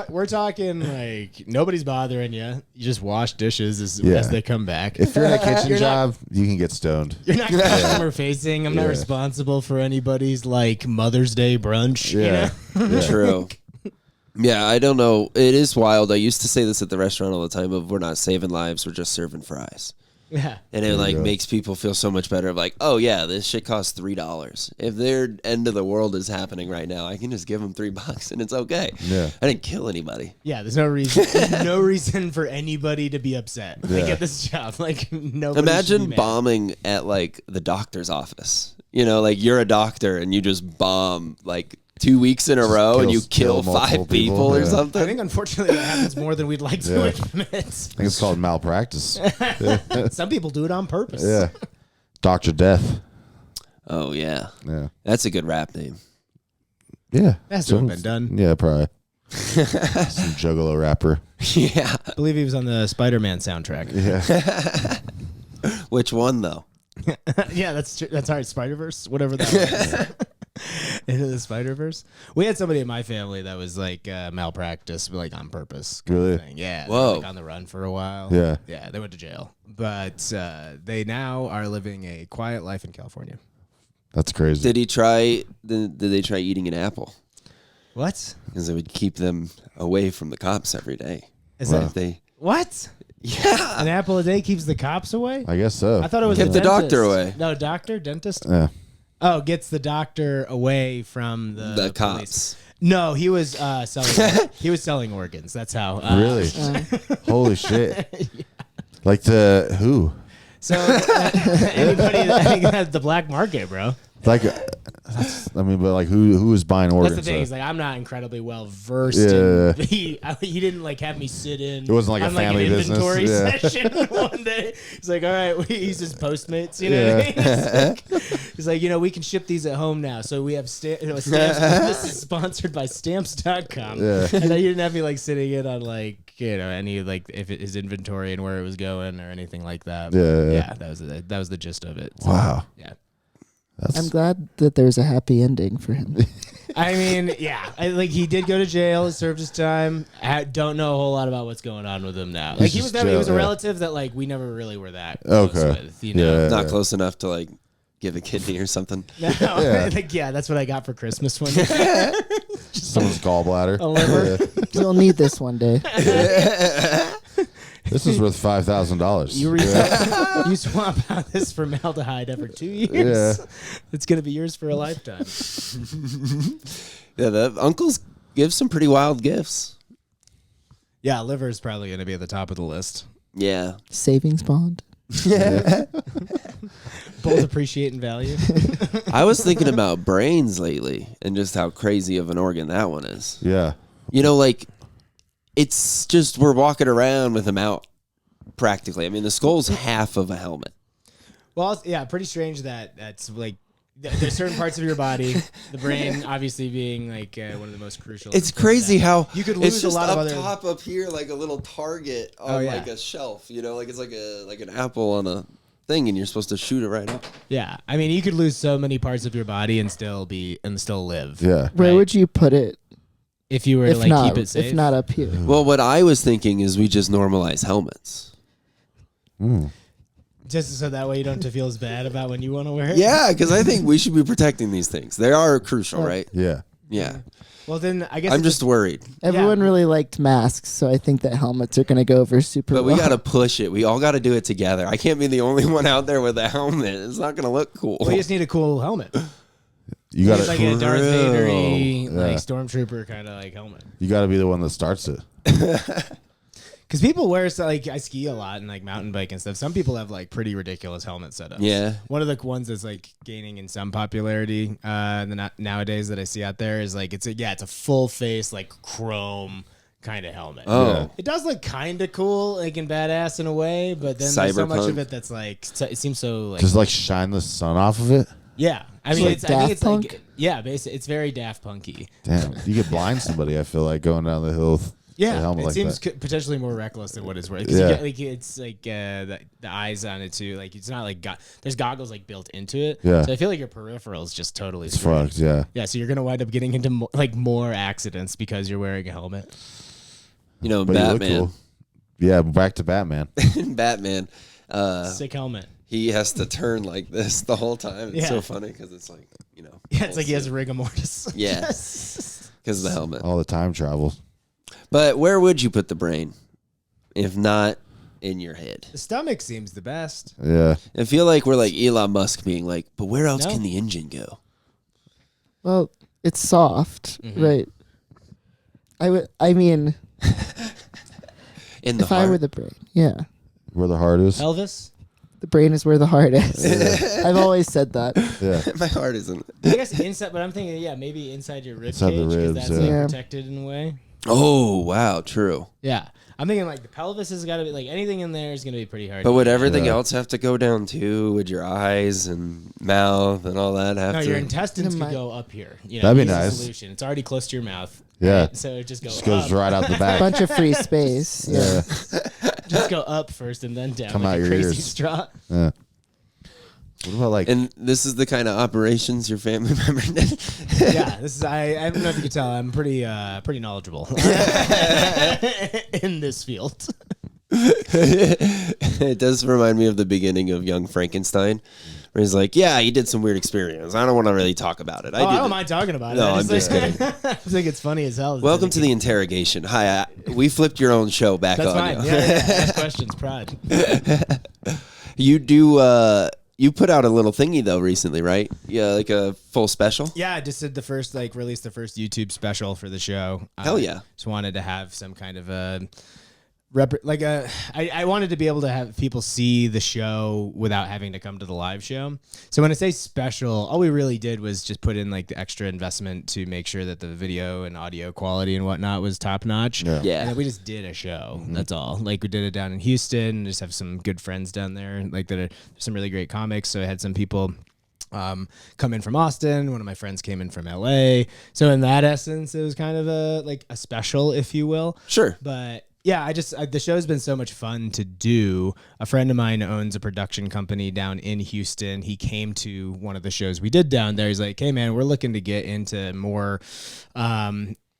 we're talking like nobody's bothering you. You just wash dishes as Yeah. they come back. If you're in a kitchen You're not- job, you can get stoned. You're not customer facing. I'm not Yeah. responsible for anybody's like Mother's Day brunch. Yeah. You know? Yeah. True. Yeah, I don't know. It is wild. I used to say this at the restaurant all the time of we're not saving lives, we're just serving fries. Yeah. And it like go. makes people feel so much better of like, oh yeah, this shit costs $3. If their end of the world is happening right now, I can just give them $3 and it's okay. Yeah. I didn't kill anybody. Yeah, there's no reason for anybody to be upset. Like Yeah. at this job, like nobody. Imagine bombing at like the doctor's office. You know, like you're a doctor and you just bomb like 2 weeks in a row and you kill multiple 5 people or yeah. I something. think unfortunately that happens more than we'd like to Yeah. admit. I think it's called malpractice. Some people do it on purpose. Yeah. Dr. Death. Oh yeah, Yeah. that's a good rap name. Yeah. That's what been done. Yeah, probably. Some juggalo rapper. Yeah. I believe he was on the Spider-Man soundtrack. Yeah. Which one though? Yeah, that's true. That's all right. Spider-Verse, whatever that was. Into the Spider-Verse. We had somebody in my family that was like malpractice, but like on purpose. kind of Really? thing. Yeah. They Whoa. were, like, on the run for a while. Yeah. Yeah, they went to jail. But they now are living a quiet life in California. That's crazy. Did he try? Did they try eating an apple? What? Because it would keep them away from the cops every day. Is Wow. that They, what? yeah. An apple a day keeps the cops away? I guess so. I thought it was Kept a the doctor dentist. away. No, doctor, dentist. Yeah. Oh, gets the doctor away from the The police. cops. No, he was selling. He was selling organs. That's how. Really? Holy shit. Like the who? So anybody that I think that's the black market, bro. Like, I mean, but like who is buying organs? That's the thing. though? Is like I'm not incredibly well versed. Yeah. In he didn't like have me sit in. It wasn't like a on, family an business, inventory yeah. session one day. He's like, all right, he's his Postmates. You know what I mean? He's like, we can ship these at home now. So we have stamps. This is sponsored by Stamps.com. Yeah. And then he didn't have me like sitting in on like any like his inventory and where it was going or anything like that. Yeah. That was the gist of it. So, Wow. Yeah. I'm glad that there's a happy ending for him. I mean, yeah, he did go to jail. He served his time. I don't know a whole lot about what's going on with him now. Like he was just he was a jail, yeah. relative that like we never really were that close Okay. with. You know? Yeah. Not close enough to like give a kidney or something. No, Yeah. like that's what I got for Christmas one year. Someone's gallbladder. A liver. You'll need this one day. This is worth $5,000. You swap out this formaldehyde every 2 years. Yeah. It's gonna be yours for a lifetime. Yeah, the uncles give some pretty wild gifts. Yeah, liver is probably gonna be at the top of the list. Yeah. Savings bond. Both appreciate and value. I was thinking about brains lately and just how crazy of an organ that one is. Yeah. You know, like, it's just we're walking around with them out practically. I mean, the skull's half of a helmet. Well, yeah, pretty strange that that's like there's certain parts of your body, the brain obviously being like one of the most crucial. It's crazy how you could it's lose just a lot up of other. top up here, like a little target on yeah. like a shelf. You know, like it's like an apple on a thing, and you're supposed to shoot it right up. Yeah, I mean, you could lose so many parts of your body and still live. Yeah. Where Right. would you put it If you were to if like not keep it safe. if not up here? Well, what I was thinking is we just normalize helmets. Just so that way you don't have to feel as bad about when you want to wear it. Yeah, because I think we should be protecting these things. They are crucial, right? Yeah. Yeah. Well, then I guess I'm it's just worried. Everyone really liked masks, so I think that helmets are going to go over super But we well. got to push it. We all got to do it together. I can't be the only one out there with a helmet. It's not going to look cool. Well, you just need a cool helmet. You got It's like to a Darth Vader-y, Yeah. like stormtrooper kind of like helmet. you got to be the one that starts it. Because people wear like I ski a lot and like mountain bike and stuff. Some people have like pretty ridiculous helmet setups. Yeah. One of the ones that's like gaining in some popularity nowadays that I see out there is like it's a full face like chrome kind of helmet. Oh. It does look kind of cool, like and badass in a way, but then there's so much Cyberpunk. of it that's like it seems so like Just like shine the sun off of it. yeah. I mean, like I think Daft it's Punk? like basically it's very Daft Punky. Damn, you could blind somebody. I feel like going down the hill. With Yeah, a helmet it like seems that. potentially more reckless than what it's worth. 'Cause Yeah. you get, like it's like the eyes on it too. Like it's not like there's goggles like built into it. Yeah. So I feel like your peripheral is just totally It's screwed. fucked. Yeah. Yeah, so you're gonna wind up getting into more accidents because you're wearing a helmet. You know, But you look Batman. cool. Yeah. Back to Batman. Batman. Sick helmet. He has to turn like this the whole time. It's Yeah. so funny because it's like, you know. Yeah, it's like he has rigor mortis. Yeah. Because of the helmet. All the time travel. But where would you put the brain if not in your head? The stomach seems the best. Yeah. I feel like we're like Elon Musk being like, but where else No. can the engine go? Well, it's soft, Mm-hmm. right? I mean, In the if I heart. were the brain, yeah. Where the heart is. Elvis. The brain is where the heart is. I've always said that. Yeah. My heart isn't. I guess inside, but I'm thinking, maybe inside your rib Inside the cage because ribs, that's yeah. like, Yeah. protected in a way. Oh, wow. True. Yeah, I'm thinking like the pelvis has got to be like anything in there is gonna be pretty hard. But would everything Yeah. else have to go down too? Would your eyes and mouth and all that have No, to? your intestines No, could my- go up here. You That'd be use the nice. Solution. It's already close to your mouth. Yeah. right? So it just goes Just goes up. right out the back. Bunch of free space. Yeah. Yeah. Just go up first and then down. Come like out a your crazy ears. straw. Yeah. What about like? And this is the kind of operations your family member did. Yeah, this is. I don't know if you can tell. I'm pretty knowledgeable in this field. It does remind me of the beginning of Young Frankenstein, where he's like, "Yeah, he did some weird experiments. I don't want to really talk about it. I did don't it." mind talking about it. No, I I'm just think, I think it's funny as hell. Welcome to the interrogation. Hi, we flipped your own show back That's on fine. you. Yeah, ask questions, pride. You do. You put out a little thingy though recently, right? Yeah, like a full special. Yeah, I just did released the first YouTube special for the show. Hell yeah. Just wanted to have some kind of a I wanted to be able to have people see the show without having to come to the live show. So when I say special, all we really did was just put in like the extra investment to make sure that the video and audio quality and whatnot was top notch. Yeah. Yeah. And then we just did a show. That's all. Like we did it down in Houston. Just have some good friends down there. Like that are some really great comics. So I had some people come in from Austin. One of my friends came in from LA. So in that essence, it was kind of a special, if you will. Sure. But yeah, the show's been so much fun to do. A friend of mine owns a production company down in Houston. He came to one of the shows we did down there. He's like, "Hey man, we're looking to get into more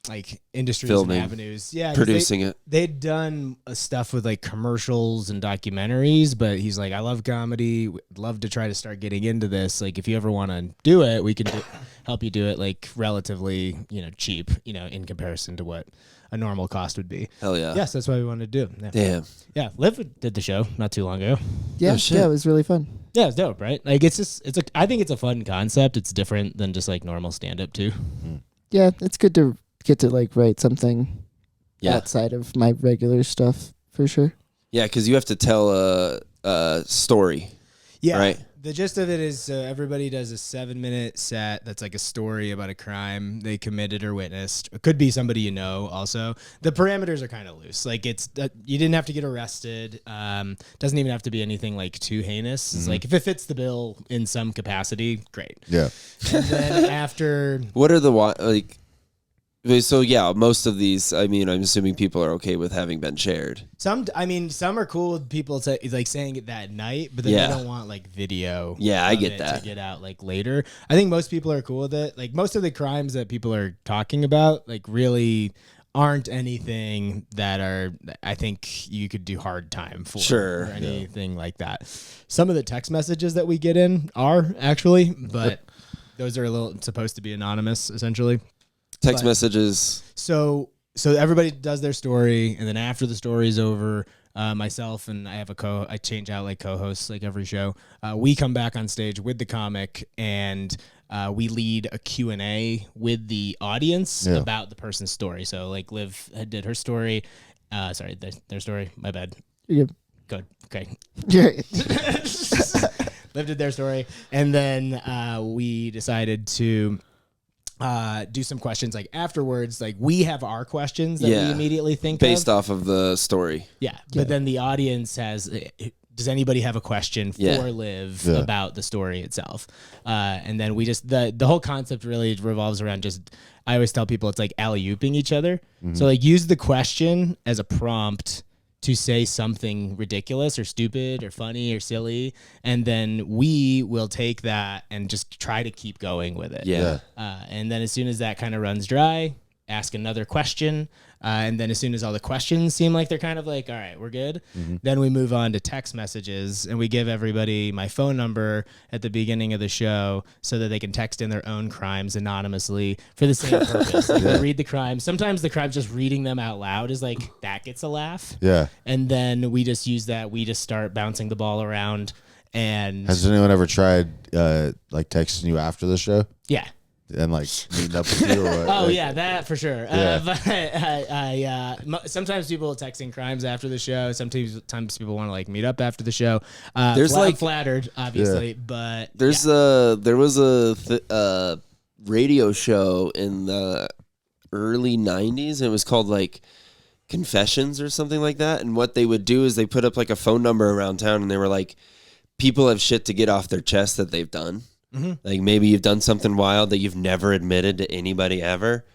like industries Filming, and avenues." Yeah, 'cause producing it. they'd done stuff with like commercials and documentaries, but he's like, "I love comedy. Would love to try to start getting into this. Like, if you ever want to do it, we can help you do it like relatively, cheap, in comparison to what a normal cost would be." Hell yeah. Yes, that's what we wanted to do. Yeah. Damn. Yeah, Liv did the show not too long ago. Yeah. Oh, shit. Yeah. It was really fun. Yeah, it's dope, right? Like, I think it's a fun concept. It's different than just like normal stand up too. Yeah. It's good to get to like write something Yeah. outside of my regular stuff for sure. Yeah, because you have to tell story. Yeah. Right. The gist of it is everybody does a 7-minute set that's like a story about a crime they committed or witnessed. It could be somebody you know also. The parameters are kind of loose. Like it's you didn't have to get arrested. Doesn't even have to be anything like too heinous. It's like if it fits the bill in some capacity, great. Yeah. And then after What are the like? So yeah, most of these. I mean, I'm assuming people are okay with having been shared. some are cool with people like saying it that night, but then Yeah. they don't want like video. Yeah, I of get it that. to get out like later. I think most people are cool with it. Like most of the crimes that people are talking about, like really aren't anything that are I think you could do hard time for Sure. or anything like that. Some of the text messages that we get in are actually, but those are a little supposed to be anonymous essentially. Text But- messages. So everybody does their story, and then after the story is over, myself and I have I change out like co-hosts like every show. We come back on stage with the comic, and we lead a Q&A with the audience Yeah. about the person's story. So like Liv did her story. Sorry, their story. My bad. Yeah. Good. Okay. Yeah. Liv did their story, and then we decided to do some questions like afterwards. Like we have our questions that Yeah. we immediately think Based of. off of the story. Yeah, but then the audience has. Does anybody have a question for Yeah. Liv Yeah. about the story itself? And then we just the whole concept really revolves around just. I always tell people it's like alley-ooping each other. So like use the question as a prompt to say something ridiculous or stupid or funny or silly, and then we will take that and just try to keep going with it. Yeah. And then as soon as that kind of runs dry, ask another question. And then as soon as all the questions seem like they're kind of like, all right, we're good, then we move on to text messages, and we give everybody my phone number at the beginning of the show so that they can text in their own crimes anonymously for the same purpose. Like we'll read the crimes. Sometimes the crimes, just reading them out loud is like, that gets a laugh. Yeah. And then we just use that. We just start bouncing the ball around. And Has anyone ever tried like texting you after the show yeah. and like meeting up with you? Or what? Oh Like, yeah, that for sure. Yeah. But sometimes people texting crimes after the show. Sometimes people want to like meet up after the show. There's I'm like- flattered, obviously, but There's there was a radio show in the early 90s, and it was called like Confessions or something like that. And what they would do is they put up like a phone number around town, and they were like, people have shit to get off their chest that they've done. Like maybe you've done something wild that you've never admitted to anybody ever.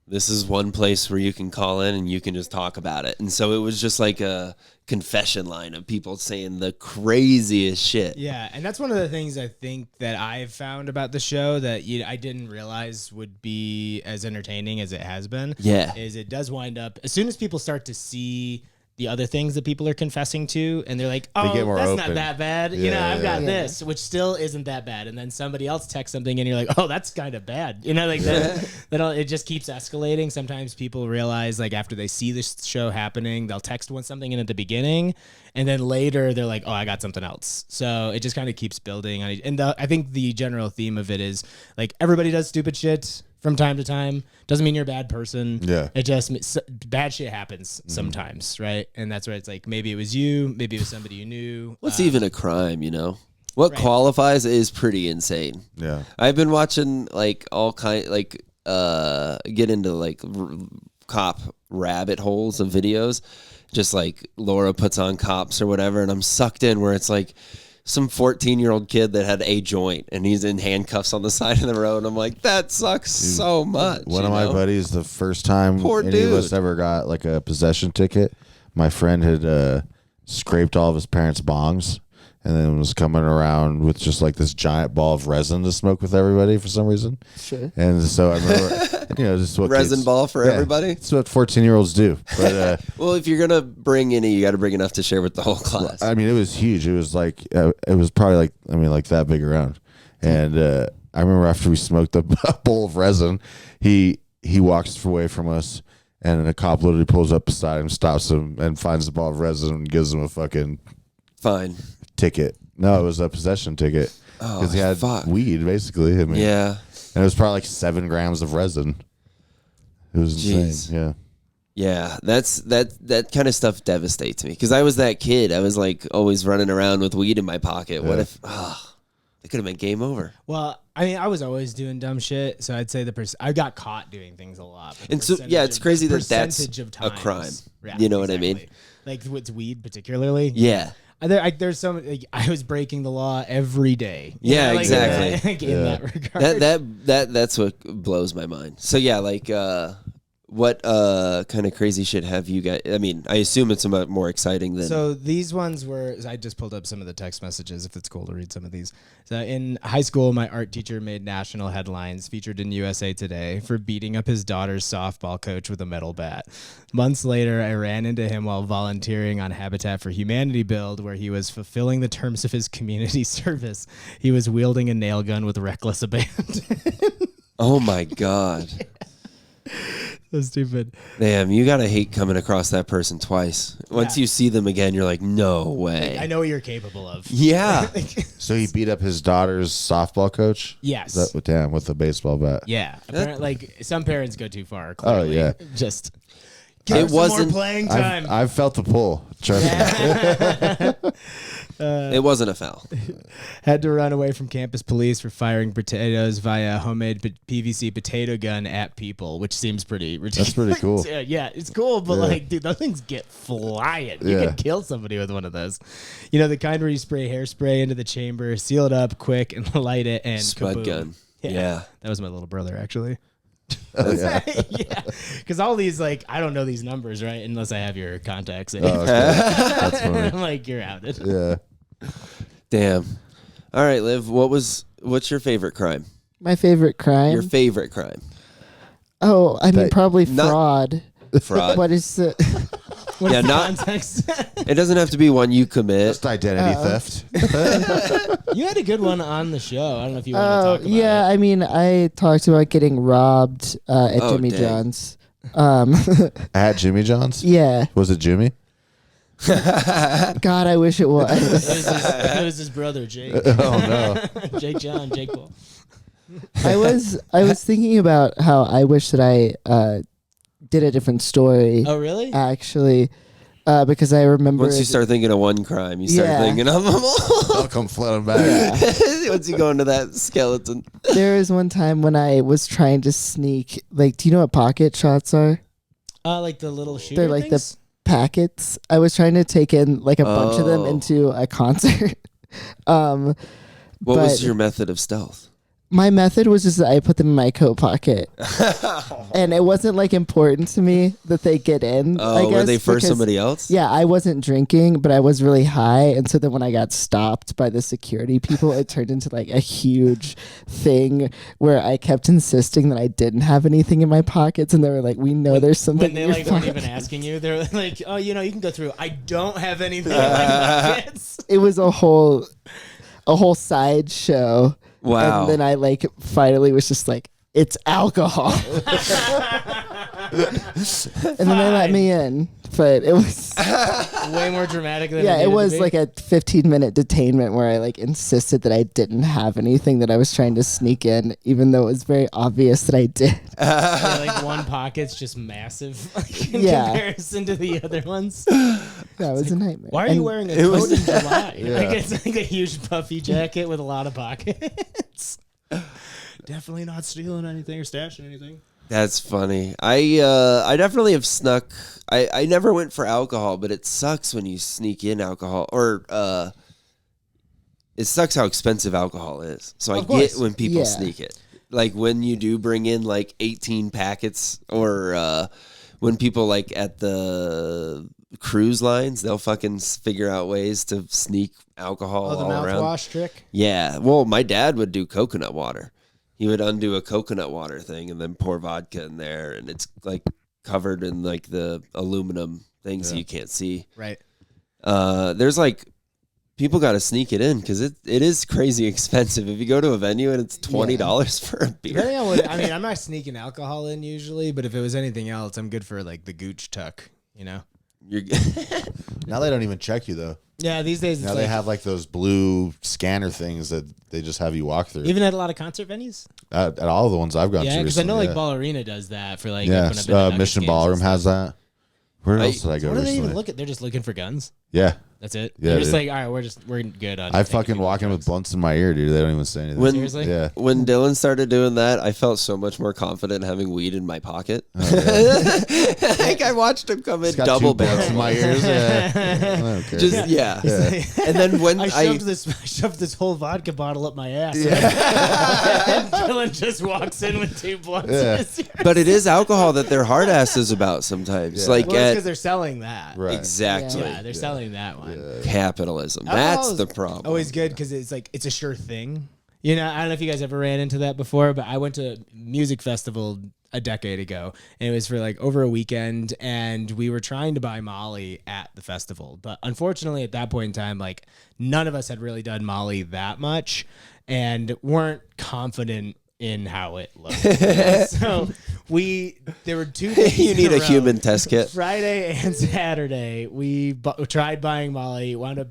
This is one place where you can call in and you can just talk about it. And so it was just like a confession line of people saying the craziest shit. yeah, and that's one of the things I think that I've found about the show that I didn't realize would be as entertaining as it has been. Yeah. Is it does wind up as soon as people start to see the other things that people are confessing to, and they're like, oh, get more that's open. not that bad. Yeah, I've got yeah. this, which still isn't that bad. And then somebody else texts something and you're like, oh, that's kind of bad. Like that, it just keeps escalating. Sometimes people realize like after they see this show happening, they'll text something in at the beginning, and then later they're like, oh, I got something else. So it just kind of keeps building. And I think the general theme of it is like everybody does stupid shit from time to time. Doesn't mean you're a bad person. Yeah. It just bad shit happens sometimes, right? And that's where it's like maybe it was you, maybe it was somebody you knew. What's even a crime, you know? What Right. qualifies is pretty insane. Yeah. I've been watching like all kind get into like cop rabbit holes of videos, just like Laura puts on Cops or whatever, and I'm sucked in where it's like some 14-year-old kid that had a joint and he's in handcuffs on the side of the road. I'm like, that sucks so much. One you of my know? buddies, the first time Poor any of us dude. ever got like a possession ticket, my friend had scraped all of his parents' bongs and then was coming around with just like this giant ball of resin to smoke with everybody for some reason. Sure. And so I remember, this is what Resin kids- ball for yeah, everybody. It's what 14-year-olds do. But Well, if you're gonna bring any, you got to bring enough to share with the whole class. I mean, it was huge. It was like it was probably like that big around. And I remember after we smoked a bowl of resin, he walks away from us, and a cop literally pulls up beside him, stops him, and finds the ball of resin and gives him a fucking Fine. ticket. No, it was a possession ticket because he had fuck. weed basically. I mean, Yeah. and it was probably like 7 grams of resin. It was insane. Jeez. Yeah. Yeah, that kind of stuff devastates me because I was that kid. I was like always running around with weed in my pocket. What if it could have been game over? Well, I mean, I was always doing dumb shit, so I'd say I got caught doing things a lot. But And so yeah, it's crazy that that's percentage of a times, crime. yeah, You know what I mean? Like with weed, particularly. Yeah. There's some. Like, I was breaking the law every day. You Yeah, know, like, exactly. like, in that regard. That's what blows my mind. So yeah, like what kind of crazy shit have you guys? I mean, I assume it's about more exciting than. So these ones were. I just pulled up some of the text messages. If it's cool to read some of these. So in high school, my art teacher made national headlines, featured in USA Today for beating up his daughter's softball coach with a metal bat. Months later, I ran into him while volunteering on Habitat for Humanity build, where he was fulfilling the terms of his community service. He was wielding a nail gun with reckless abandon. Oh my god. So stupid. Damn, you gotta hate coming across that person twice. Once Yeah. you see them again, you're like, no way. I know what you're capable of. Yeah. So he beat up his daughter's softball coach. Yes. Damn, with a baseball bat. Yeah. Apparently, like some parents go too far. Oh, Clearly. yeah. Just It give some wasn't- more playing time. I've felt the pull. Trust me. It wasn't a foul. Had to run away from campus police for firing potatoes via homemade PVC potato gun at people, which seems pretty ridiculous. That's pretty cool. Yeah, it's cool, but like, dude, those things get flying. You Yeah. could kill somebody with one of those. You know, the kind where you spray hairspray into the chamber, seal it up quick, and light it, and Spud kaboom. gun. Yeah. That was my little brother, actually. Oh, yeah. Yeah, because all these, like, I don't know these numbers, right? Unless I have your contacts. Oh, okay. That's funny. I'm like, you're outed. Yeah. Damn. All right, Liv, what's your favorite crime? My favorite crime. Your favorite crime? Oh, I mean, That- probably not- fraud. Fraud. What is the? What Yeah, is the not- context? It doesn't have to be one you commit. Just identity theft. You had a good one on the show. I don't know if you want to talk about Yeah, it. I mean, I talked about getting robbed at Oh, Jimmy dang. John's. At Jimmy John's? Yeah. Was it Jimmy? God, I wish it was. It was his brother, Jake. Oh, no. Jake John, Jake Paul. I was thinking about how I wish that I did a different story. Oh, really? Actually, because I remember Once you start thinking of one crime, you start Yeah. thinking of them all. I'll come flooding back. Once you go into that skeleton. there was one time when I was trying to sneak. Like, do you know what pocket shots are? Like the little shooter They're like things? the packets. I was trying to take in like a bunch of them Oh. into a concert. What was But- your method of stealth? My method was just that I put them in my coat pocket, and it wasn't like important to me that they get in. I Oh, were guess, they for because- somebody else? Yeah, I wasn't drinking, but I was really high, and so then when I got stopped by the security people, it turned into like a huge thing where I kept insisting that I didn't have anything in my pockets, and they were like, "We know there's something." When they in your like weren't pocket." even asking you, they're like, "Oh, you know, you can go through. I don't have anything in my pockets." It was a whole sideshow. Wow. And then I like finally was just like, it's alcohol. And then they let me in. But it was Way more dramatic than yeah, it needed to was be. like a 15-minute detainment where I like insisted that I didn't have anything that I was trying to sneak in, even though it was very obvious that I did. Yeah, like one pocket's just massive like, in Yeah. comparison to the other ones. That was a nightmare. Why are And you wearing a it coat was- in July? Yeah. Like it's like a huge puffy jacket with a lot of pockets. Definitely not stealing anything or stashing anything. That's funny. I definitely have snuck. I never went for alcohol, but it sucks when you sneak in alcohol, or it sucks how expensive alcohol is. So I Of course. get when people Yeah. sneak it. Like when you do bring in like 18 packets, or when people like at the cruise lines, they'll fucking figure out ways to sneak alcohol Oh, the all around. mouthwash trick. Yeah. Well, my dad would do coconut water. He would undo a coconut water thing and then pour vodka in there, and it's like covered in like the aluminum things you can't see. Right. There's like people got to sneak it in because it is crazy expensive. If you go to a venue and it's $20 for a beer. Depending on what, I mean, I'm not sneaking alcohol in usually, but if it was anything else, I'm good for like the gooch tuck, you know? You're Now they don't even check you, though. Yeah, these days it's Now like, they have like those blue scanner things that they just have you walk through. even at a lot of concert venues. At all the ones I've gone Yeah, to because I know recently, like Ball Arena does that for like yeah. when I've been to Nuggets Mission games Ballroom and has stuff. that. Where else did I go What do they recently? even look at? They're just looking for guns. Yeah. That's it. Yeah, They're just dude. like, all right, we're good on. I taking fucking people walk in with drugs. blunts in my ear, dude. They don't even say anything. When- Seriously? Yeah. When Dylan started doing that, I felt so much more confident having weed in my pocket. Oh, Like I watched him come in It's got double 2 blunts barrel. in my ears. Yeah. I don't care. Just yeah. And then when I shoved this whole vodka bottle up my ass. Yeah. And Dylan just walks in with 2 blunts Yeah. in his ear. but it is alcohol that they're hard asses about sometimes. Yeah. Like Well, it's at because they're selling that. Right. exactly Yeah, they're selling that one. capitalism. Alcohol That's is the problem. Always good because it's like it's a sure thing. You know, I don't know if you guys ever ran into that before, but I went to a music festival a decade ago, and it was for like over a weekend, and we were trying to buy Molly at the festival, but unfortunately at that point in time, like none of us had really done Molly that much, and weren't confident in how it looked. So there were 2 days you in need a row. human test kit. Friday and Saturday, we tried buying Molly. It wound up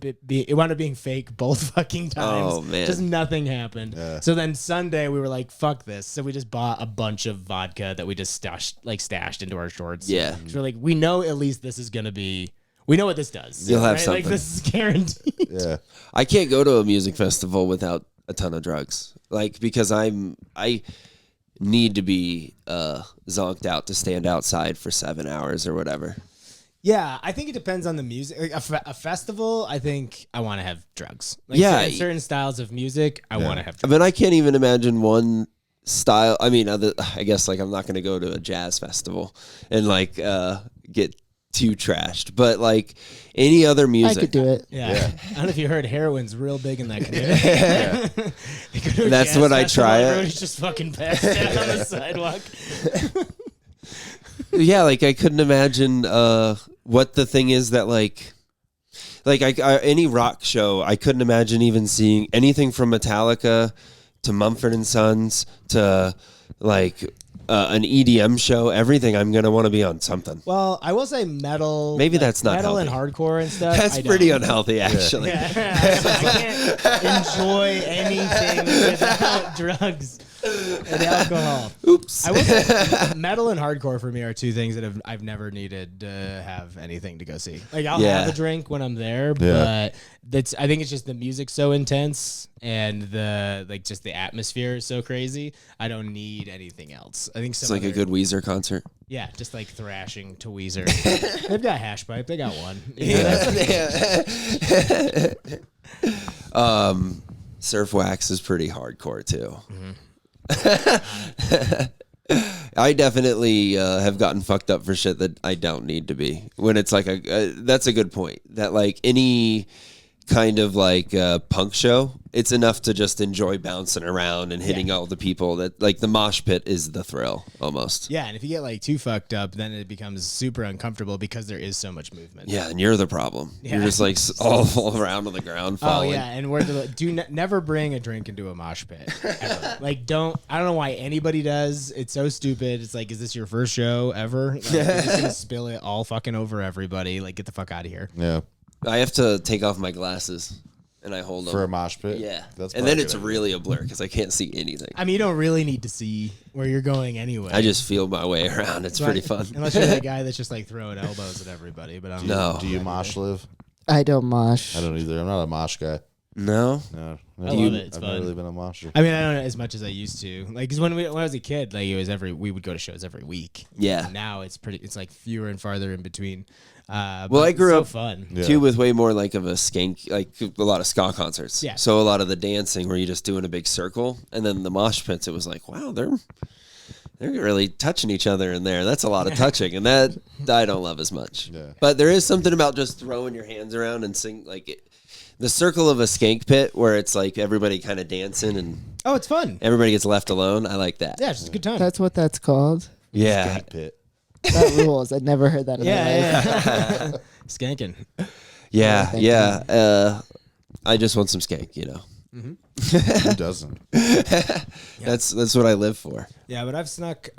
being fake both fucking times. Oh, man. Just nothing happened. Yeah. So then Sunday, we were like, "Fuck this!" So we just bought a bunch of vodka that we just stashed into our shorts. Yeah. So we're like, we know at least this is gonna be. We know what this does. You'll have right? something. Like this is guaranteed. Yeah. I can't go to a music festival without a ton of drugs. Like because I need to be zonked out to stand outside for 7 hours or whatever. Yeah, I think it depends on the music. Like a festival, I think I want to have drugs. Like Yeah. certain styles of music, I want to have I drugs. mean, I can't even imagine one style. I mean, I guess like I'm not going to go to a jazz festival and like get too trashed, but like any other I music. could do it. Yeah. I don't know if you heard heroin's real big in that community. You go to a That's jazz when I festival, try it. Everybody's just fucking passed out on the sidewalk. Yeah, like I couldn't imagine what the thing is that like any rock show. I couldn't imagine even seeing anything from Metallica to Mumford and Sons to like an EDM show. Everything I'm gonna want to be on something. Well, I will say metal. Maybe that's not metal and healthy. hardcore and stuff. That's I pretty don't. unhealthy, actually. Yeah, I can't enjoy anything without drugs and alcohol. Oops. I will say metal and hardcore for me are 2 things that I've never needed to have anything to go see. Like I'll Yeah. have a drink when I'm there, Yeah. but I think it's just the music's so intense and the like just the atmosphere is so crazy. I don't need anything else. I think It's like a good Weezer concert. yeah, just like thrashing to Weezer. They've got hash pipe. They got one. You know, that's- Surf Wax is pretty hardcore too. Mm-hmm. I definitely have gotten fucked up for shit that I don't need to be. When it's like that's a good point. That like any kind of like punk show, it's enough to just enjoy bouncing around and hitting all the people. That like the mosh pit is the thrill almost. yeah, and if you get like too fucked up, then it becomes super uncomfortable because there is so much movement. Yeah, and you're the problem. Yeah. You're just like all around on the ground Oh falling. yeah, and never bring a drink into a mosh pit. Ever. Like I don't know why anybody does. It's so stupid. It's like, is this your first show ever? Like, you're just gonna spill it all fucking over everybody. Like, get the fuck out of here. Yeah. I have to take off my glasses and I hold them. For a mosh pit. Yeah. That's and then probably it's a good idea. really a blur because I can't see anything. I mean, you don't really need to see where you're going anyway. I just feel my way around. It's pretty fun. Unless you're that guy that's just like throwing elbows at everybody. But I don't No. Do you mosh live? I don't mosh. I don't either. I'm not a mosh guy. No? No. I love it. It's I've fun. never really been a mosher. I mean, I don't know as much as I used to. Like, 'cause when I was a kid, like it was we would go to shows every week. Yeah. Now it's like fewer and farther in between. Well, I grew up fun. Yeah. too with way more like of a skank, like a lot of ska concerts. Yeah. So a lot of the dancing where you're just doing a big circle, and then the mosh pits, it was like, wow, they're really touching each other in there. That's a lot of touching, and that I don't love as much. Yeah. But there is something about just throwing your hands around and sing like it. The circle of a skank pit where it's like everybody kind of dancing and Oh, it's fun. everybody gets left alone. I like that. Yeah, it's just a good time. That's what that's called. Yeah. Skank pit. That rules. I'd never heard that in my life. yeah. Skanking. Yeah. thank Yeah. I just want some skank, you know. Who doesn't? That's what I live for. Yeah, but I've snuck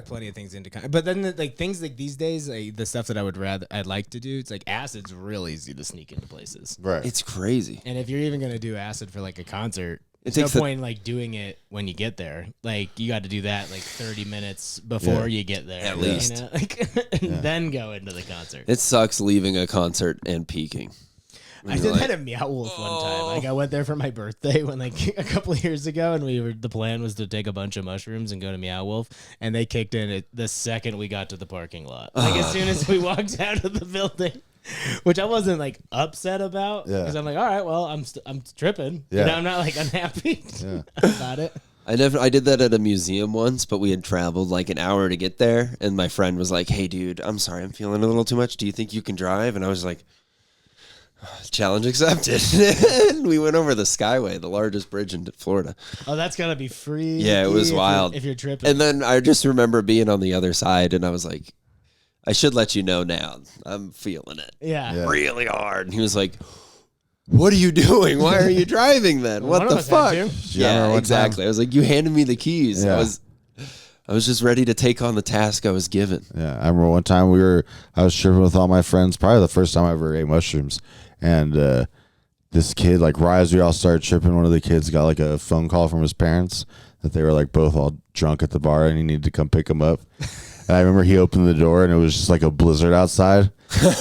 plenty of things into but then like things like these days, like, the stuff that I'd like to do, it's like acid's real easy to sneak into places. Right. It's crazy. And if you're even gonna do acid for like a concert, It There's takes no point in like doing it when you get there. Like you got to do that like 30 minutes before you get there. At least. You know? Like, and then go into the concert. It sucks leaving a concert and peaking. I did that at Meow Wolf one time. Like I went there for my birthday when like a couple of years ago, and the plan was to take a bunch of mushrooms and go to Meow Wolf, and they kicked in the second we got to the parking lot. Like as soon as we walked out of the building, which I wasn't like upset about because I'm like, all right, well I'm tripping. Yeah. You know, I'm not like unhappy about it. I did that at a museum once, but we had traveled like an hour to get there, and my friend was like, "Hey, dude, I'm sorry, I'm feeling a little too much. Do you think you can drive?" And I was like, challenge accepted. And we went over the Skyway, the largest bridge in Florida. Oh, that's gotta be free. Yeah, it was wild. If you're tripping. And then I just remember being on the other side, and I was like, I should let you know now. I'm feeling it yeah. really hard. And he was like, what are you doing? Why are you driving then? One What of the us had fuck? to. Yeah, I remember Yeah, one exactly. I was like, you handed me the keys. Yeah. I was just ready to take on the task I was given. Yeah, I remember one time I was tripping with all my friends, probably the first time I ever ate mushrooms, and this kid, like right as we all started tripping, one of the kids got like a phone call from his parents that they were like both all drunk at the bar and he needed to come pick him up. And I remember he opened the door and it was just like a blizzard outside,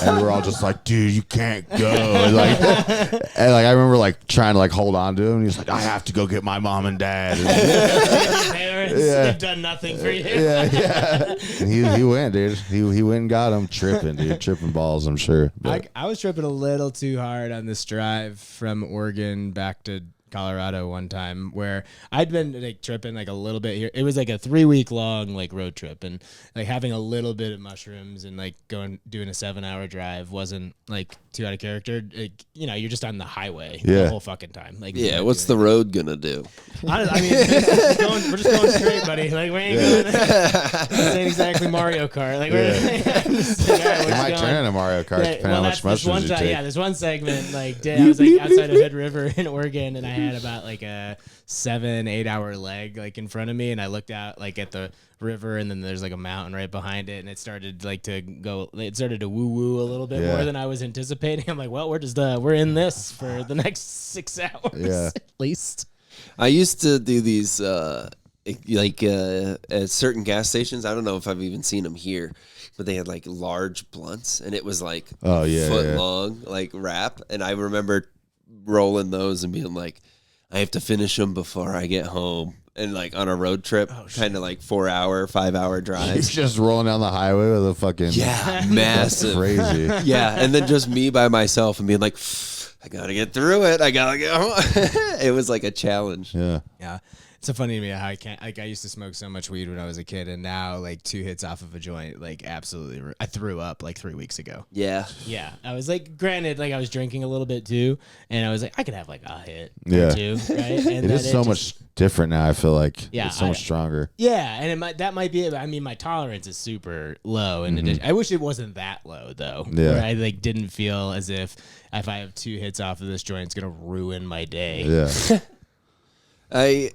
and we were all just like, "Dude, you can't go!" And I remember like trying to like hold on to him. And he was like, "I have to go get my mom and dad." And, Your parents Yeah. have done nothing for you. yeah. And he went, dude. He went and got him tripping balls. I'm sure. But, I was tripping a little too hard on this drive from Oregon back to Colorado one time where I'd been like tripping like a little bit here. It was like a 3-week long like road trip, and like having a little bit of mushrooms and like doing a 7-hour drive wasn't like too out of character. Like, you know, you're just on the highway the whole fucking time. Like, Yeah, what's the road gonna do? I mean, we're just going straight, buddy. Like we ain't going. This ain't exactly Mario Kart. Like we're just like, all right, it we're might just turn going. into Mario Kart depending on how much this mushrooms one you time, take. yeah, there's one segment like I was like outside of Hood River in Oregon, and I had about like a 7-8 hour leg like in front of me, and I looked out like at the river, and then there's like a mountain right behind it, and it started to woo woo a little bit more than I was anticipating. I'm like, well, we're in this for the next 6 hours at least. I used to do these at certain gas stations. I don't know if I've even seen them here, but they had like large blunts, and it was like foot long like wrap. And I remember rolling those and being like, I have to finish them before I get home. And like on a road trip, kind of like 4-5 hour drives. Just rolling down the highway with a fucking massive, crazy. Yeah, and then just me by myself and being like, I gotta get through it. I gotta get home. It was like a challenge. Yeah. It's so funny to me how I used to smoke so much weed when I was a kid, and now like 2 hits off of a joint, like absolutely, I threw up like 3 weeks ago. Yeah. Yeah, I was like, granted, like I was drinking a little bit too, and I was like, I could have like a hit Yeah. or two, right? And It is so much different now. I feel like it's so much stronger. Yeah, and that might be it. I mean, my tolerance is super low. In addition, I wish it wasn't that low though. Yeah. Where I like didn't feel as if I have 2 hits off of this joint, it's gonna ruin my day. Yeah. I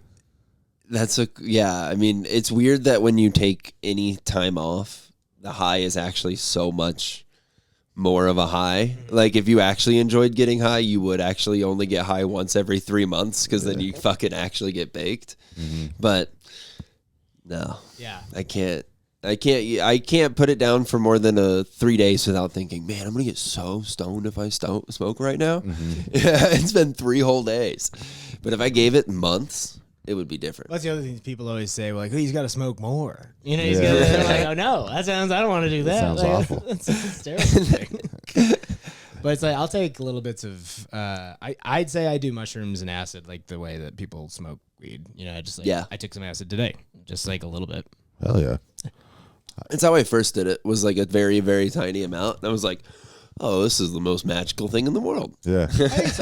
mean, it's weird that when you take any time off, the high is actually so much more of a high. Like if you actually enjoyed getting high, you would actually only get high once every 3 months, because then you fucking actually get baked. But no, I can't put it down for more than 3 days without thinking, man, I'm gonna get so stoned if I smoke right now. Yeah, it's been 3 whole days. But if I gave it months, it would be different. That's the other thing people always say, like, oh, he's got to smoke more. You know, they're like, oh no, I don't want to do that. Sounds like, awful. That's a terrible thing. But it's like, I'll take little bits of, I'd say I do mushrooms and acid like the way that people smoke weed. You know, I just like, I took some acid today, just like a little bit. Hell yeah. That's how I first did it, was like a very, very tiny amount. And I was like, oh, this is the most magical thing in the world. Yeah.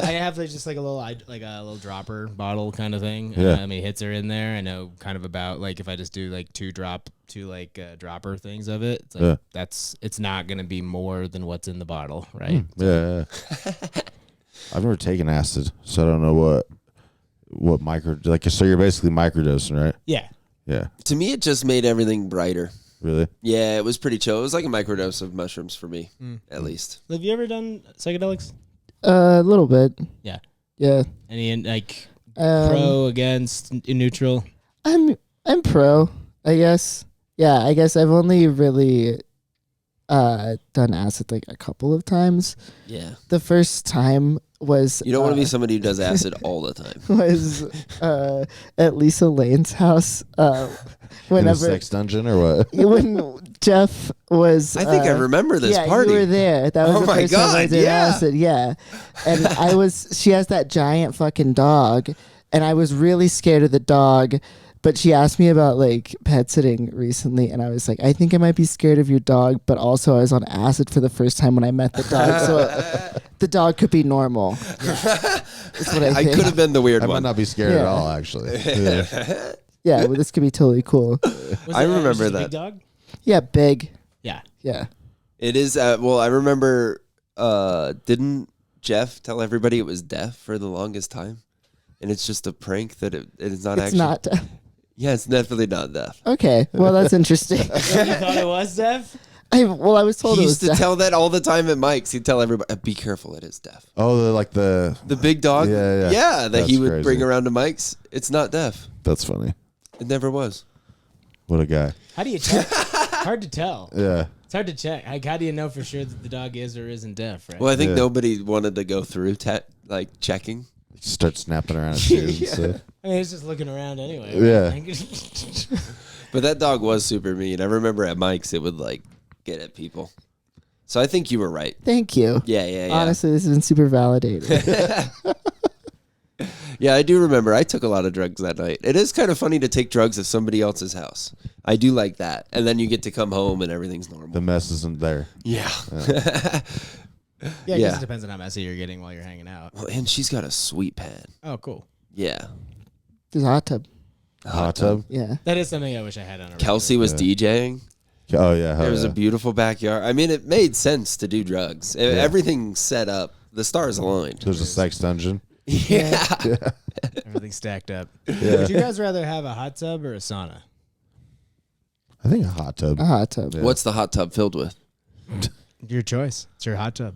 I have like just like a little dropper bottle kind of thing. Yeah. How many hits are in there? I know kind of about like if I just do like two dropper things of it. It's like it's not gonna be more than what's in the bottle, right? Yeah. I've never taken acid, so I don't know what so you're basically microdosing, right? Yeah. Yeah. To me, it just made everything brighter. Really? Yeah, it was pretty chill. It was like a microdose of mushrooms for me, at least. Have you ever done psychedelics? A little bit. Yeah. Yeah. Any like Pro, against, neutral? I'm pro, I guess. Yeah, I guess I've only really done acid like a couple of times. Yeah. The first time was You don't want to be somebody who does acid all the time. was at Lisa Lane's house. In the Whenever sex dungeon or what? when Jeff was, I think I remember this yeah, party. you were there. That was Oh the my first time I God, did yeah. acid. Yeah, and she has that giant fucking dog, and I was really scared of the dog. But she asked me about like pet sitting recently, and I was like, I think I might be scared of your dog, but also I was on acid for the first time when I met the dog, so the dog could be normal. That's what I I think. could have been the weird I might one. not be scared at Yeah. all, actually. Yeah. Yeah, well, this could be totally cool. Was I it- remember was it a that. Big dog? Yeah, big. Yeah. Yeah. It is. Well, I remember. Didn't Jeff tell everybody it was deaf for the longest time? And it's just a prank that it is not It's actually. not. Yeah, it's definitely not deaf. Okay, well, that's interesting. You thought it was Dev? I was told He it was used to deaf. tell that all the time at Mike's. He'd tell everybody, "Be careful, it is deaf." Oh, the The big dog. Yeah, yeah. that he That's would crazy. bring around to Mike's. It's not deaf. that's funny. It never was. What a guy. How do you tell? Hard to tell. Yeah. It's hard to check. Like, how do you know for sure that the dog is or isn't deaf, right? Well, I think Yeah. nobody wanted to go through like checking. Start snapping around his ears and stuff. I mean, he's just looking around anyway. Yeah. Right? But that dog was super mean. I remember at Mike's, it would like get at people. So I think you were right. Thank you. Yeah. Honestly, this has been super validated. Yeah, I do remember. I took a lot of drugs that night. It is kind of funny to take drugs at somebody else's house. I do like that. And then you get to come home and everything's normal. The mess isn't there. Yeah. Yeah, I Yeah. guess it depends on how messy you're getting while you're hanging out. Well, and she's got a sweet pad. Oh, cool. Yeah. There's a hot tub. Hot tub? Yeah. That is something I wish I had on a Kelsey was Yeah. DJing. Oh, yeah. There was a beautiful backyard. I mean, it made sense to do drugs. Everything's set up. The stars aligned. There's a sex dungeon. Yeah. Everything's stacked up. Yeah. Would you guys rather have a hot tub or a sauna? I think a hot tub. A hot tub. Yeah. What's the hot tub filled with? Your choice. It's your hot tub.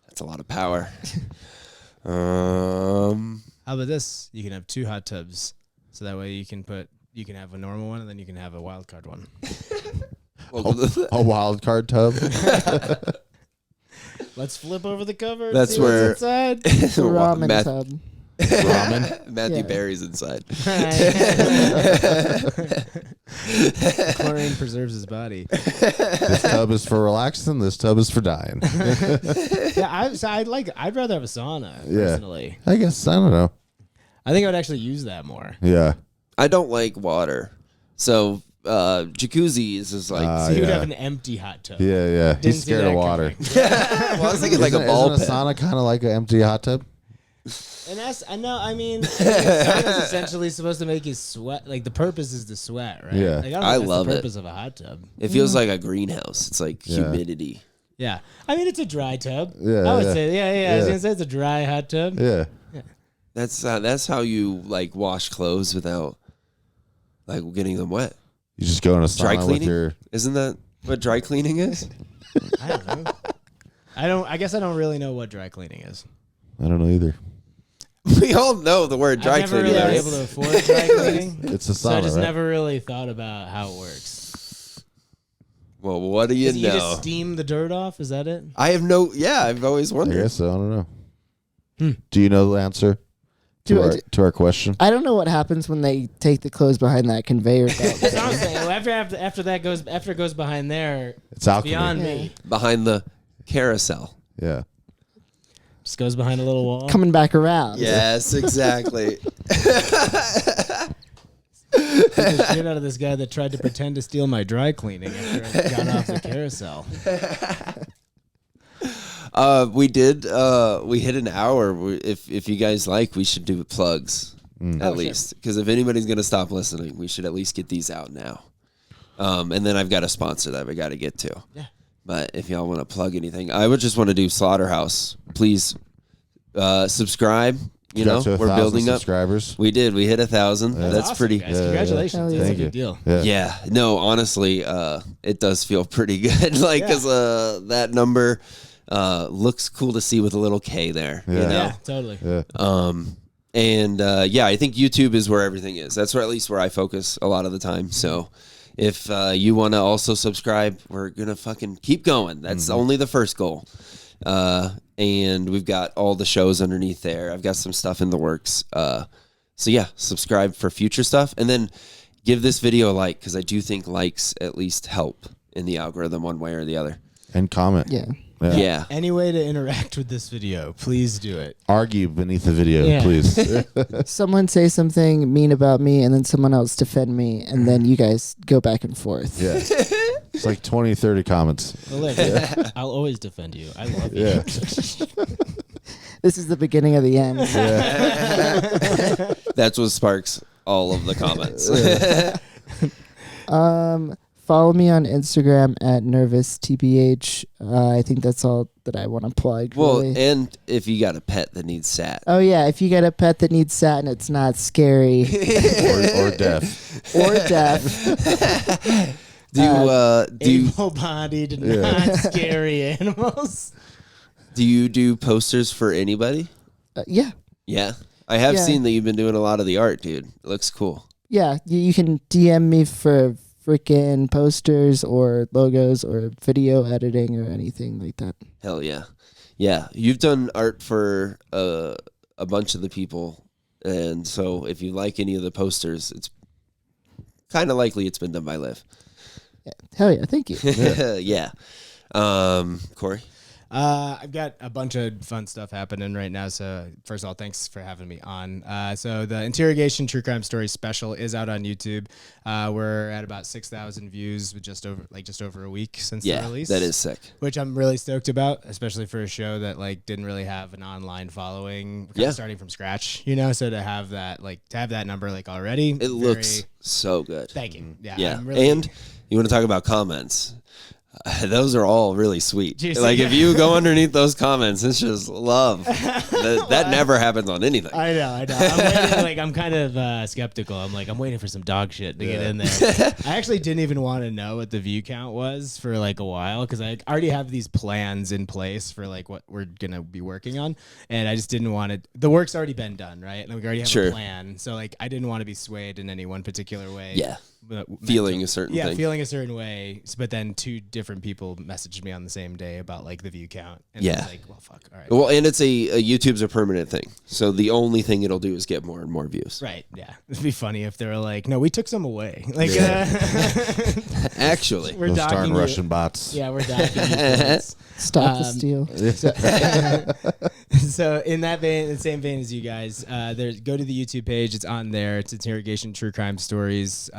That's a lot of power. How about this? You can have two hot tubs, so that way you can have a normal one and then you can have a wild card one. A wild card tub. Let's flip over the cover. And That's see where- what's inside. It's a ramen Math- tub. Ramen. Matthew Yeah. Berry's inside. Chlorine preserves his body. This tub is for relaxing. This tub is for dying. Yeah, I'd rather have a sauna Yeah. personally. I guess. I don't know. I think I would actually use that more. Yeah. I don't like water. So jacuzzi is just like So you would yeah. have an empty hot tub. Yeah, yeah. Didn't He's see scared that of water. coming. well, I was thinking like a ball Isn't pit. a sauna kind of like an empty hot tub? And that's I know. I mean, sauna's essentially supposed to make you sweat. Like the purpose is to sweat, right? Yeah. Like, I, don't I think that's love the it. purpose of a hot tub. It feels like a greenhouse. It's like Yeah. humidity. Yeah, I mean it's a dry tub. Yeah, I would yeah. say, yeah. I was Yeah. gonna say it's a dry hot tub. Yeah. That's how you like wash clothes without like getting them wet. You just go in a Dry sauna with cleaning? your. Isn't that what dry cleaning is? I don't know. I guess I don't really know what dry cleaning is. I don't know either. We all know the word dry I've never cleaning. really been right? able to afford dry cleaning, It's a so I sauna, just right? never really thought about how it works. Well, what do you Is it you know? just steam the dirt off? Is that it? I have no. Yeah, I've always I wondered. guess so. I don't know. Do you know the answer to our question? I don't know what happens when they take the clothes behind that conveyor belt. That's what I'm saying. Well, after it goes behind there, It's alchemy. beyond me. Behind the carousel. Yeah. Just goes behind a little wall. Coming back around. Yes, exactly. Get the shit out of this guy that tried to pretend to steal my dry cleaning after I got off the carousel. We did. We hit an hour. If you guys like, we should do plugs at least. Because if anybody's gonna stop listening, we should at least get these out now. And then I've got a sponsor that we got to get to. Yeah. But if y'all want to plug anything, I would just want to do Slaughterhouse. Please subscribe. You know, Got to we're 1,000 building up. subscribers. We did. We hit 1,000. That's awesome, pretty. guys. Congratulations. Hell yeah. That's a Thank you. good deal. Yeah. Yeah, no, honestly, it does feel pretty good. Like, Yeah. cause that number looks cool to see with a little K there. You Yeah. know? Yeah, totally. Yeah. And yeah, I think YouTube is where everything is. That's where at least where I focus a lot of the time. So if you want to also subscribe, we're gonna fucking keep going. That's only the first goal. And we've got all the shows underneath there. I've got some stuff in the works. So yeah, subscribe for future stuff, and then give this video a like, because I do think likes at least help in the algorithm one way or the other. And comment. Yeah. Any way to interact with this video, please do it. Argue beneath the video, Yeah. please. Someone say something mean about me, and then someone else defend me, and then you guys go back and forth. Yeah. It's like 20, 30 comments. Well, look, I'll always defend you. I love you. Yeah. This is the beginning of the end. That's what sparks all of the comments. Follow me on Instagram at nervoustbh. I think that's all that I want to plug. Well, really. and if you got a pet that needs sat. Oh yeah, if you get a pet that needs sat and it's not scary or deaf. or deaf, Do you Able-bodied, not scary animals. do you do posters for anybody? yeah, Yeah. I have Yeah. seen that you've been doing a lot of the art, dude. It looks cool. yeah. You can DM me for freaking posters or logos or video editing or anything like that. Hell yeah. Yeah. You've done art for a bunch of the people. And so if you like any of the posters, it's kind of likely it's been done by Liv. Hell yeah, thank you. Yeah. Korey? I've got a bunch of fun stuff happening right now. So first of all, thanks for having me on. So the Interrogation True Crime Story special is out on YouTube. We're at about 6,000 views with just over a week since the Yeah, release. that is sick. Which I'm really stoked about, especially for a show that like didn't really have an online following. We're kinda starting from scratch, so to have that number like already. It looks so good. Thank you. Yeah. Yeah. I'm really, And you want to talk about comments? Those are all really sweet. Jeez, Like yeah. if you go underneath those comments, it's just love. that never happens on anything. I know. I'm waiting, I'm kind of skeptical. I'm waiting for some dog shit to get in there. I actually didn't even want to know what the view count was for like a while because I already have these plans in place for like what we're gonna be working on, and I just didn't want it. The work's already been done, right? And we already have a plan, so like I didn't want to be swayed in any one particular way. Yeah. Feeling a certain thing. Feeling a certain way. But then two different people messaged me on the same day about like the view count, and I was like, well, fuck. All right. Well, and it's a YouTube's a permanent thing, so the only thing it'll do is get more and more views. Right. Yeah. It'd be funny if they were like, no, we took some away. Like, Actually, we're Those docking darn you. Russian bots. Yeah, we're docking you points. Stop the steal. So in that vein, the same vein as you guys, go to the YouTube page. It's on there. It's Interrogation True Crime Stories.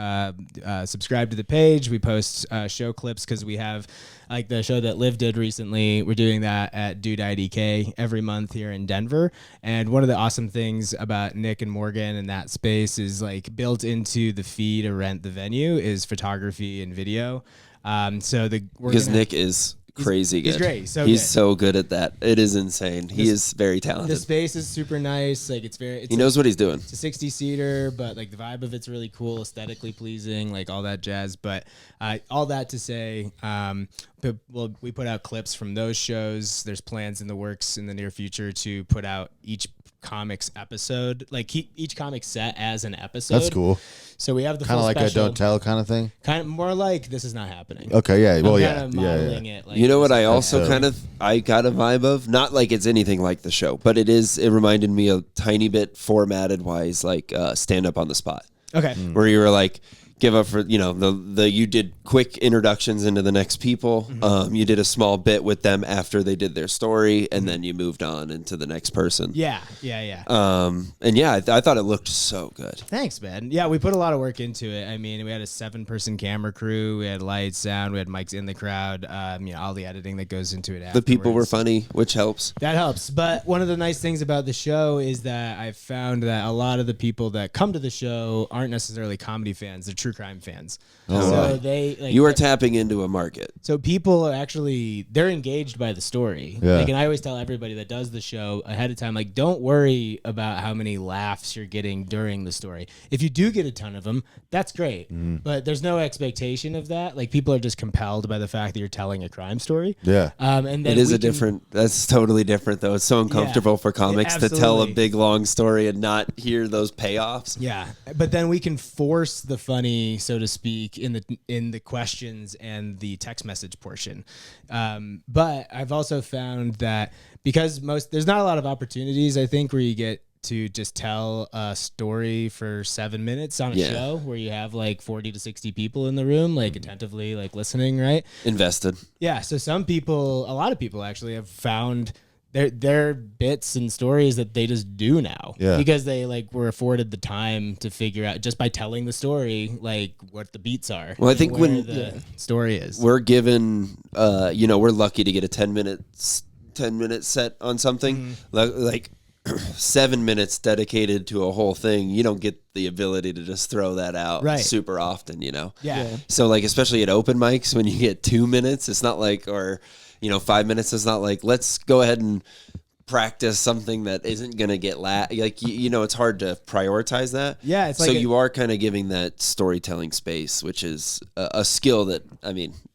Subscribe to the page. We post show clips because we have like the show that Liv did recently. We're doing that at Dude IDK every month here in Denver. And one of the awesome things about Nick and Morgan in that space is like built into the fee to rent the venue is photography and video. because Nick is crazy good. He's great. He's He's good. so good at that. It is insane. He is very The talented. space is super nice. Like He knows what he's doing. It's a 60 seater, but like the vibe of it's really cool, aesthetically pleasing, like all that jazz. But all that to say, we put out clips from those shows. There's plans in the works in the near future to put out each comics episode, like keep each comic set as an episode. That's cool. So we have the Kind of full like special, a don't tell kind of thing. kind of more like this is not happening. Okay, yeah. Well, I'm yeah. kind of Yeah, modeling yeah. it. Like, You know what I also so- I got a vibe of? Not like it's anything like the show, but it reminded me a tiny bit formatted wise, like stand up on the spot. Okay. Where you were like, give up for, you did quick introductions into the next people. You did a small bit with them after they did their story, and then you moved on into the next person. Yeah. And yeah, I thought it looked so good. Thanks, man. Yeah, we put a lot of work into it. I mean, we had a 7-person camera crew. We had lights, sound. We had mics in the crowd. All the editing that goes into it. The people were afterwards. funny, which helps. That helps. But one of the nice things about the show is that I've found that a lot of the people that come to the show aren't necessarily comedy fans. They're true true crime fans. Oh, so wow. they like, You are tapping into a market. so people are actually they're engaged by the story. Yeah. Like, and I always tell everybody that does the show ahead of time, like, don't worry about how many laughs you're getting during the story. If you do get a ton of them, that's great. But there's no expectation of that. Like, people are just compelled by the fact that you're telling a crime story. Yeah. And then It is we a can- different. That's totally different, though. It's so uncomfortable for comics to tell a absolutely. big long story and not hear those payoffs. Yeah, but then we can force the funny, so to speak, in the questions and the text message portion. But I've also found that because there's not a lot of opportunities, I think, where you get to just tell a story for 7 minutes on a Yeah. show where you have like 40 to 60 people in the room, like attentively, like listening, right? Invested. Yeah. So a lot of people actually have found their bits and stories that they just do now. Yeah. Because they like were afforded the time to figure out just by telling the story, like what the beats are. Well, I and think where when- the story is. We're given, we're lucky to get a 10-minute set on something. Like 7 minutes dedicated to a whole thing. You don't get the ability to just throw that out Right. super often, Yeah. So like, especially at open mics, when you get 2 minutes, it's not like, or 5 minutes, it's not like, let's go ahead and practice something that isn't gonna get like it's hard to prioritize that. Yeah, it's so like you are kind of giving that storytelling space, which is a skill that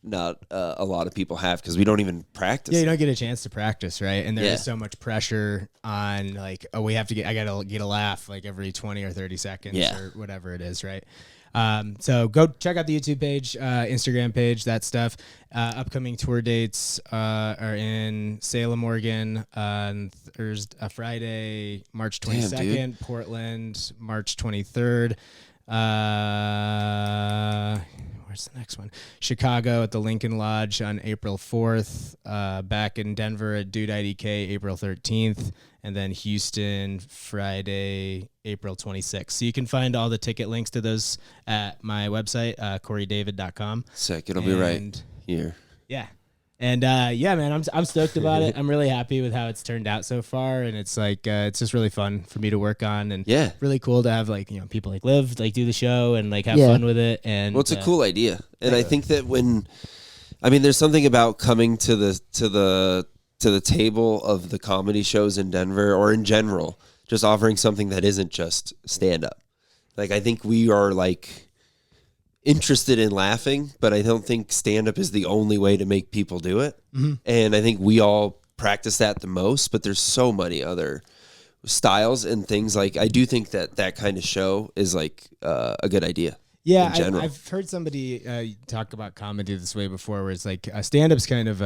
not a lot of people have because we don't even practice. Yeah, you it. don't get a chance to practice, right? And there is Yeah. so much pressure on like, oh, I gotta get a laugh like every 20 or 30 seconds Yeah. or whatever it is, right? So go check out the YouTube page, Instagram page, that stuff. Upcoming tour dates are in Salem, Oregon on Friday, March 22nd, Portland, March 23rd. Where's the next one? Chicago at the Lincoln Lodge on April 4th. Back in Denver at Dude IDK April 13th. And then Houston Friday, April 26th. So you can find all the ticket links to those at my website, KoreyDavid.com. Sick. It'll be right And, here. Yeah. And yeah, man, I'm stoked about it. I'm really happy with how it's turned out so far, and it's like it's just really fun for me to work on, and Yeah. really cool to have like people like Liv like do the show and like have Yeah. fun with it. And Well, it's a cool idea, and I think that there's something about coming to the table of the comedy shows in Denver or in general, just offering something that isn't just stand up. Like, I think we are like interested in laughing, but I don't think stand up is the only way to make people do it. And I think we all practice that the most, but there's so many other styles and things. Like, I do think that kind of show is like a good idea. Yeah, in general. I've heard somebody talk about comedy this way before, where it's like stand-up's kind of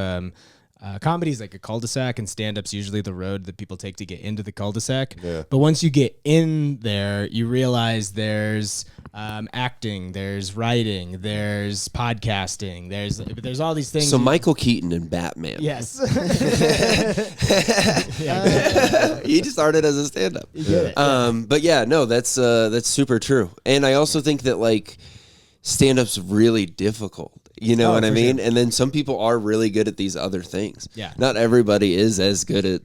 comedy is like a cul-de-sac, and stand-up's usually the road that people take to get into the cul-de-sac. Yeah. But once you get in there, you realize there's acting, there's writing, there's podcasting, there's all these things. So Michael Keaton and Batman. Yes. He just started as a stand-up. You get it. But yeah, no, that's super true. And I also think that like stand-up's really difficult. You know Oh, what I for mean? sure. And then some people are really good at these other things. Yeah. Not everybody is as good at,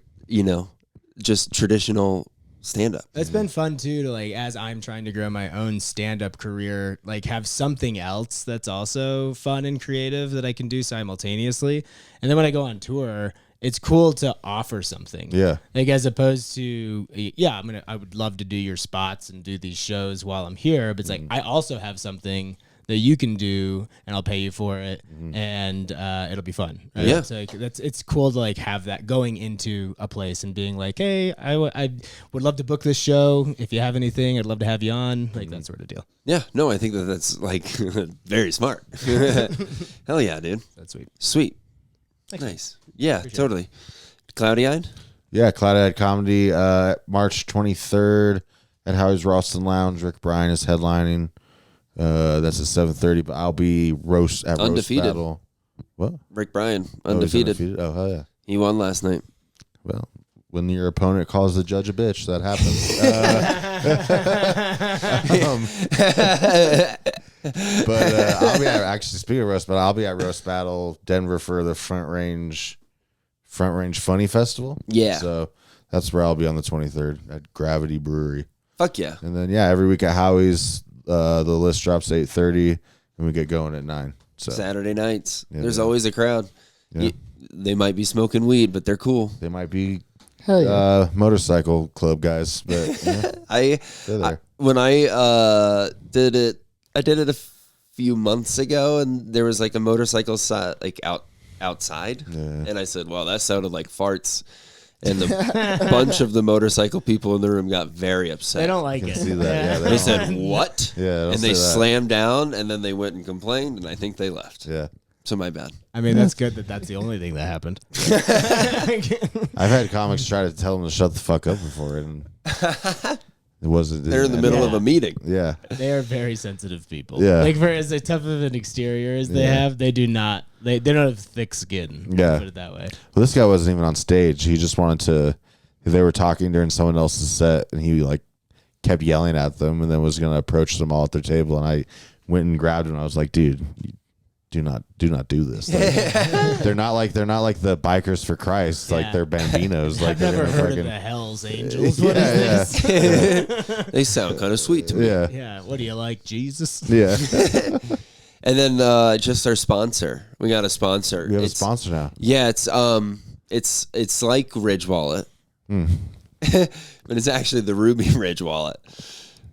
just traditional stand-up. It's been fun too to like, as I'm trying to grow my own stand-up career, like have something else that's also fun and creative that I can do simultaneously. And then when I go on tour, it's cool to offer something. Yeah. Like, as opposed to, yeah, I would love to do your spots and do these shows while I'm here, but it's like I also have something that you can do, and I'll pay you for it, and it'll be fun. Right? Yeah. So like, it's cool to like have that going into a place and being like, hey, I would love to book this show. If you have anything, I'd love to have you on, like that sort of deal. Yeah, no, I think that's like very smart. Hell yeah, dude. That's sweet. Sweet. Nice. Yeah, totally. Cloudy-eyed? Yeah, Cloud Comedy, March 23rd at Howie's Ralston Lounge. Rick Bryan is headlining. That's at 7:30, but I'll be roast Undefeated. Battle. What? Rick Bryan, Oh, he's undefeated. Oh, hell yeah. He won last night. Well, when your opponent calls the judge a bitch, that happens. But I'll be actually speaking of roast, but I'll be at Roast Battle Denver for the Front Range Funny Festival. Yeah. So that's where I'll be on the 23rd at Gravity Brewery. Fuck yeah. And then, yeah, every week at Howie's, The list drops 8:30, and we get going at 9. So Saturday nights. Yeah, There's yeah. always a crowd. Yeah. They might be smoking weed, but they're cool. they might be Hell yeah. motorcycle club guys, but yeah, I they're there. when I did it, I did it a few months ago, and there was like a motorcycle like outside, and I said, "Wow, that sounded like farts." And the bunch of the motorcycle people in the room got very upset. They don't like I it. can see that. Yeah, They said, "What?" Yeah, don't and they say that. slammed down, and then they went and complained, and I think they left. Yeah. So my bad. I mean, that's good that that's the only thing that happened. I've had comics try to tell them to shut the fuck up before it, and it wasn't. They're in the middle of a meeting. Yeah. They are very sensitive people. Yeah. Like for as tough of an exterior as they have, they do not. They don't have thick skin. Yeah. Put it that way. Well, this guy wasn't even on stage. He just wanted to. They were talking during someone else's set, and he like kept yelling at them, and then was going to approach them all at their table. And I went and grabbed him. And I was like, "Dude, do not do this. Like, they're not like the bikers for Christ. Like Yeah. they're Bambinos. Like I've they're never gonna heard fucking, of the Hell's Angels. What is yeah, this? They sound kind of sweet to me. yeah, Yeah. What do you like, Jesus? yeah. And then just our sponsor. We got a sponsor. We have a It's- sponsor now. Yeah, it's like Ridge Wallet, Hmm. but it's actually the Ruby Ridge Wallet.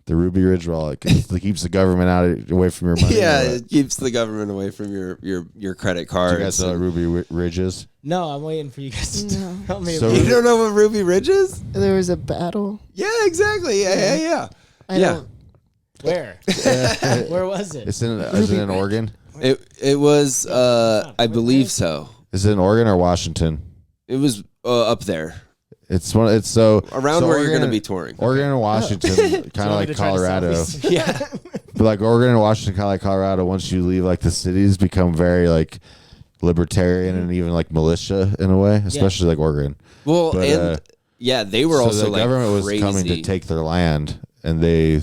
The Ruby Ridge wallet keeps the government away from your money. Yeah, Or what? it keeps the government away from your credit Do cards. you guys know what Ruby Ridge is? No, I'm waiting for you guys to No. tell me. So about You it. don't know what Ruby Ridge is? There was a battle. Yeah, exactly. Yeah. I Yeah. don't. Where? Where was it? Is it in Oregon? It was I believe so. Is it in Oregon or Washington? It was up there It's one. It's so around so where you're Oregon- going to be touring. Oregon and Washington, kind of want me like to try to Colorado. solve these? Yeah, But like Oregon and Washington, kind of like Colorado, once you leave like the cities, become very like libertarian and even like militia in a way, especially like Oregon. well, But, and yeah, they were so also the like government was crazy. coming to take their land, and they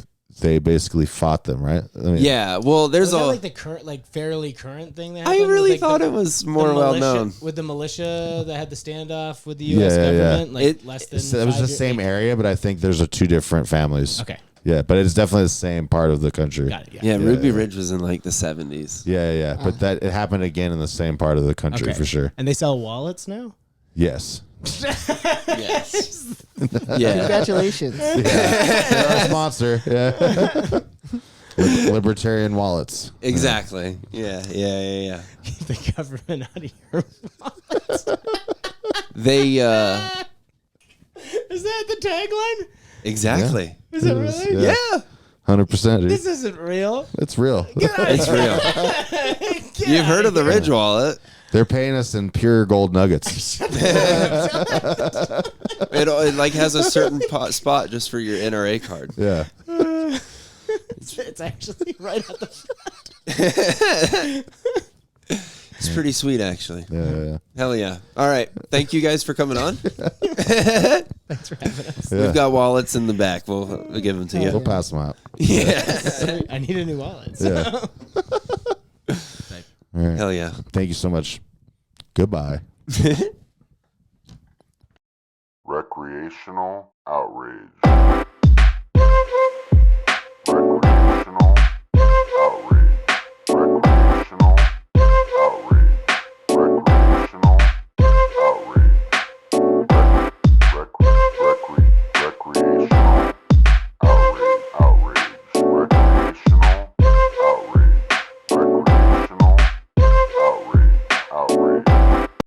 basically fought them, right? I mean, Yeah, well, there's Was that all. like the current, like fairly current thing that I happened? really With, like, thought the- it was the more well militia- known. with the militia that had the standoff with the Yeah, U.S. yeah, yeah. government. Like It- less than. it was the 5 years- same area, but I think there's two different families. Okay, Yeah, but it's definitely the same part of the country. got it. Yeah, Ruby Ridge was in like the 70s. Yeah. But that it happened again in the same part of the country Okay. for sure. And they sell wallets now. Yes. Yes. Yeah. Congratulations. They're our sponsor. Yeah. Libertarian wallets. Exactly. Yeah. Keep the government out of your wallets. They Is that the tagline? exactly. Is it really? Yeah. Yeah. 100%, dude. This isn't real. It's real. It's real. You've heard of the Ridge Wallet. They're paying us in pure gold nuggets. It like has a certain spot just for your NRA card. Yeah. It's actually right at the. It's pretty sweet, actually. Yeah. Hell yeah. All right. Thank you guys for coming on. Thanks for having us. We've got wallets in the back. We'll give them to We'll you. pass them out. Yeah. I need a new wallet. So. Yeah. All right. Hell yeah. Thank you so much. Goodbye. Recreational Outrage.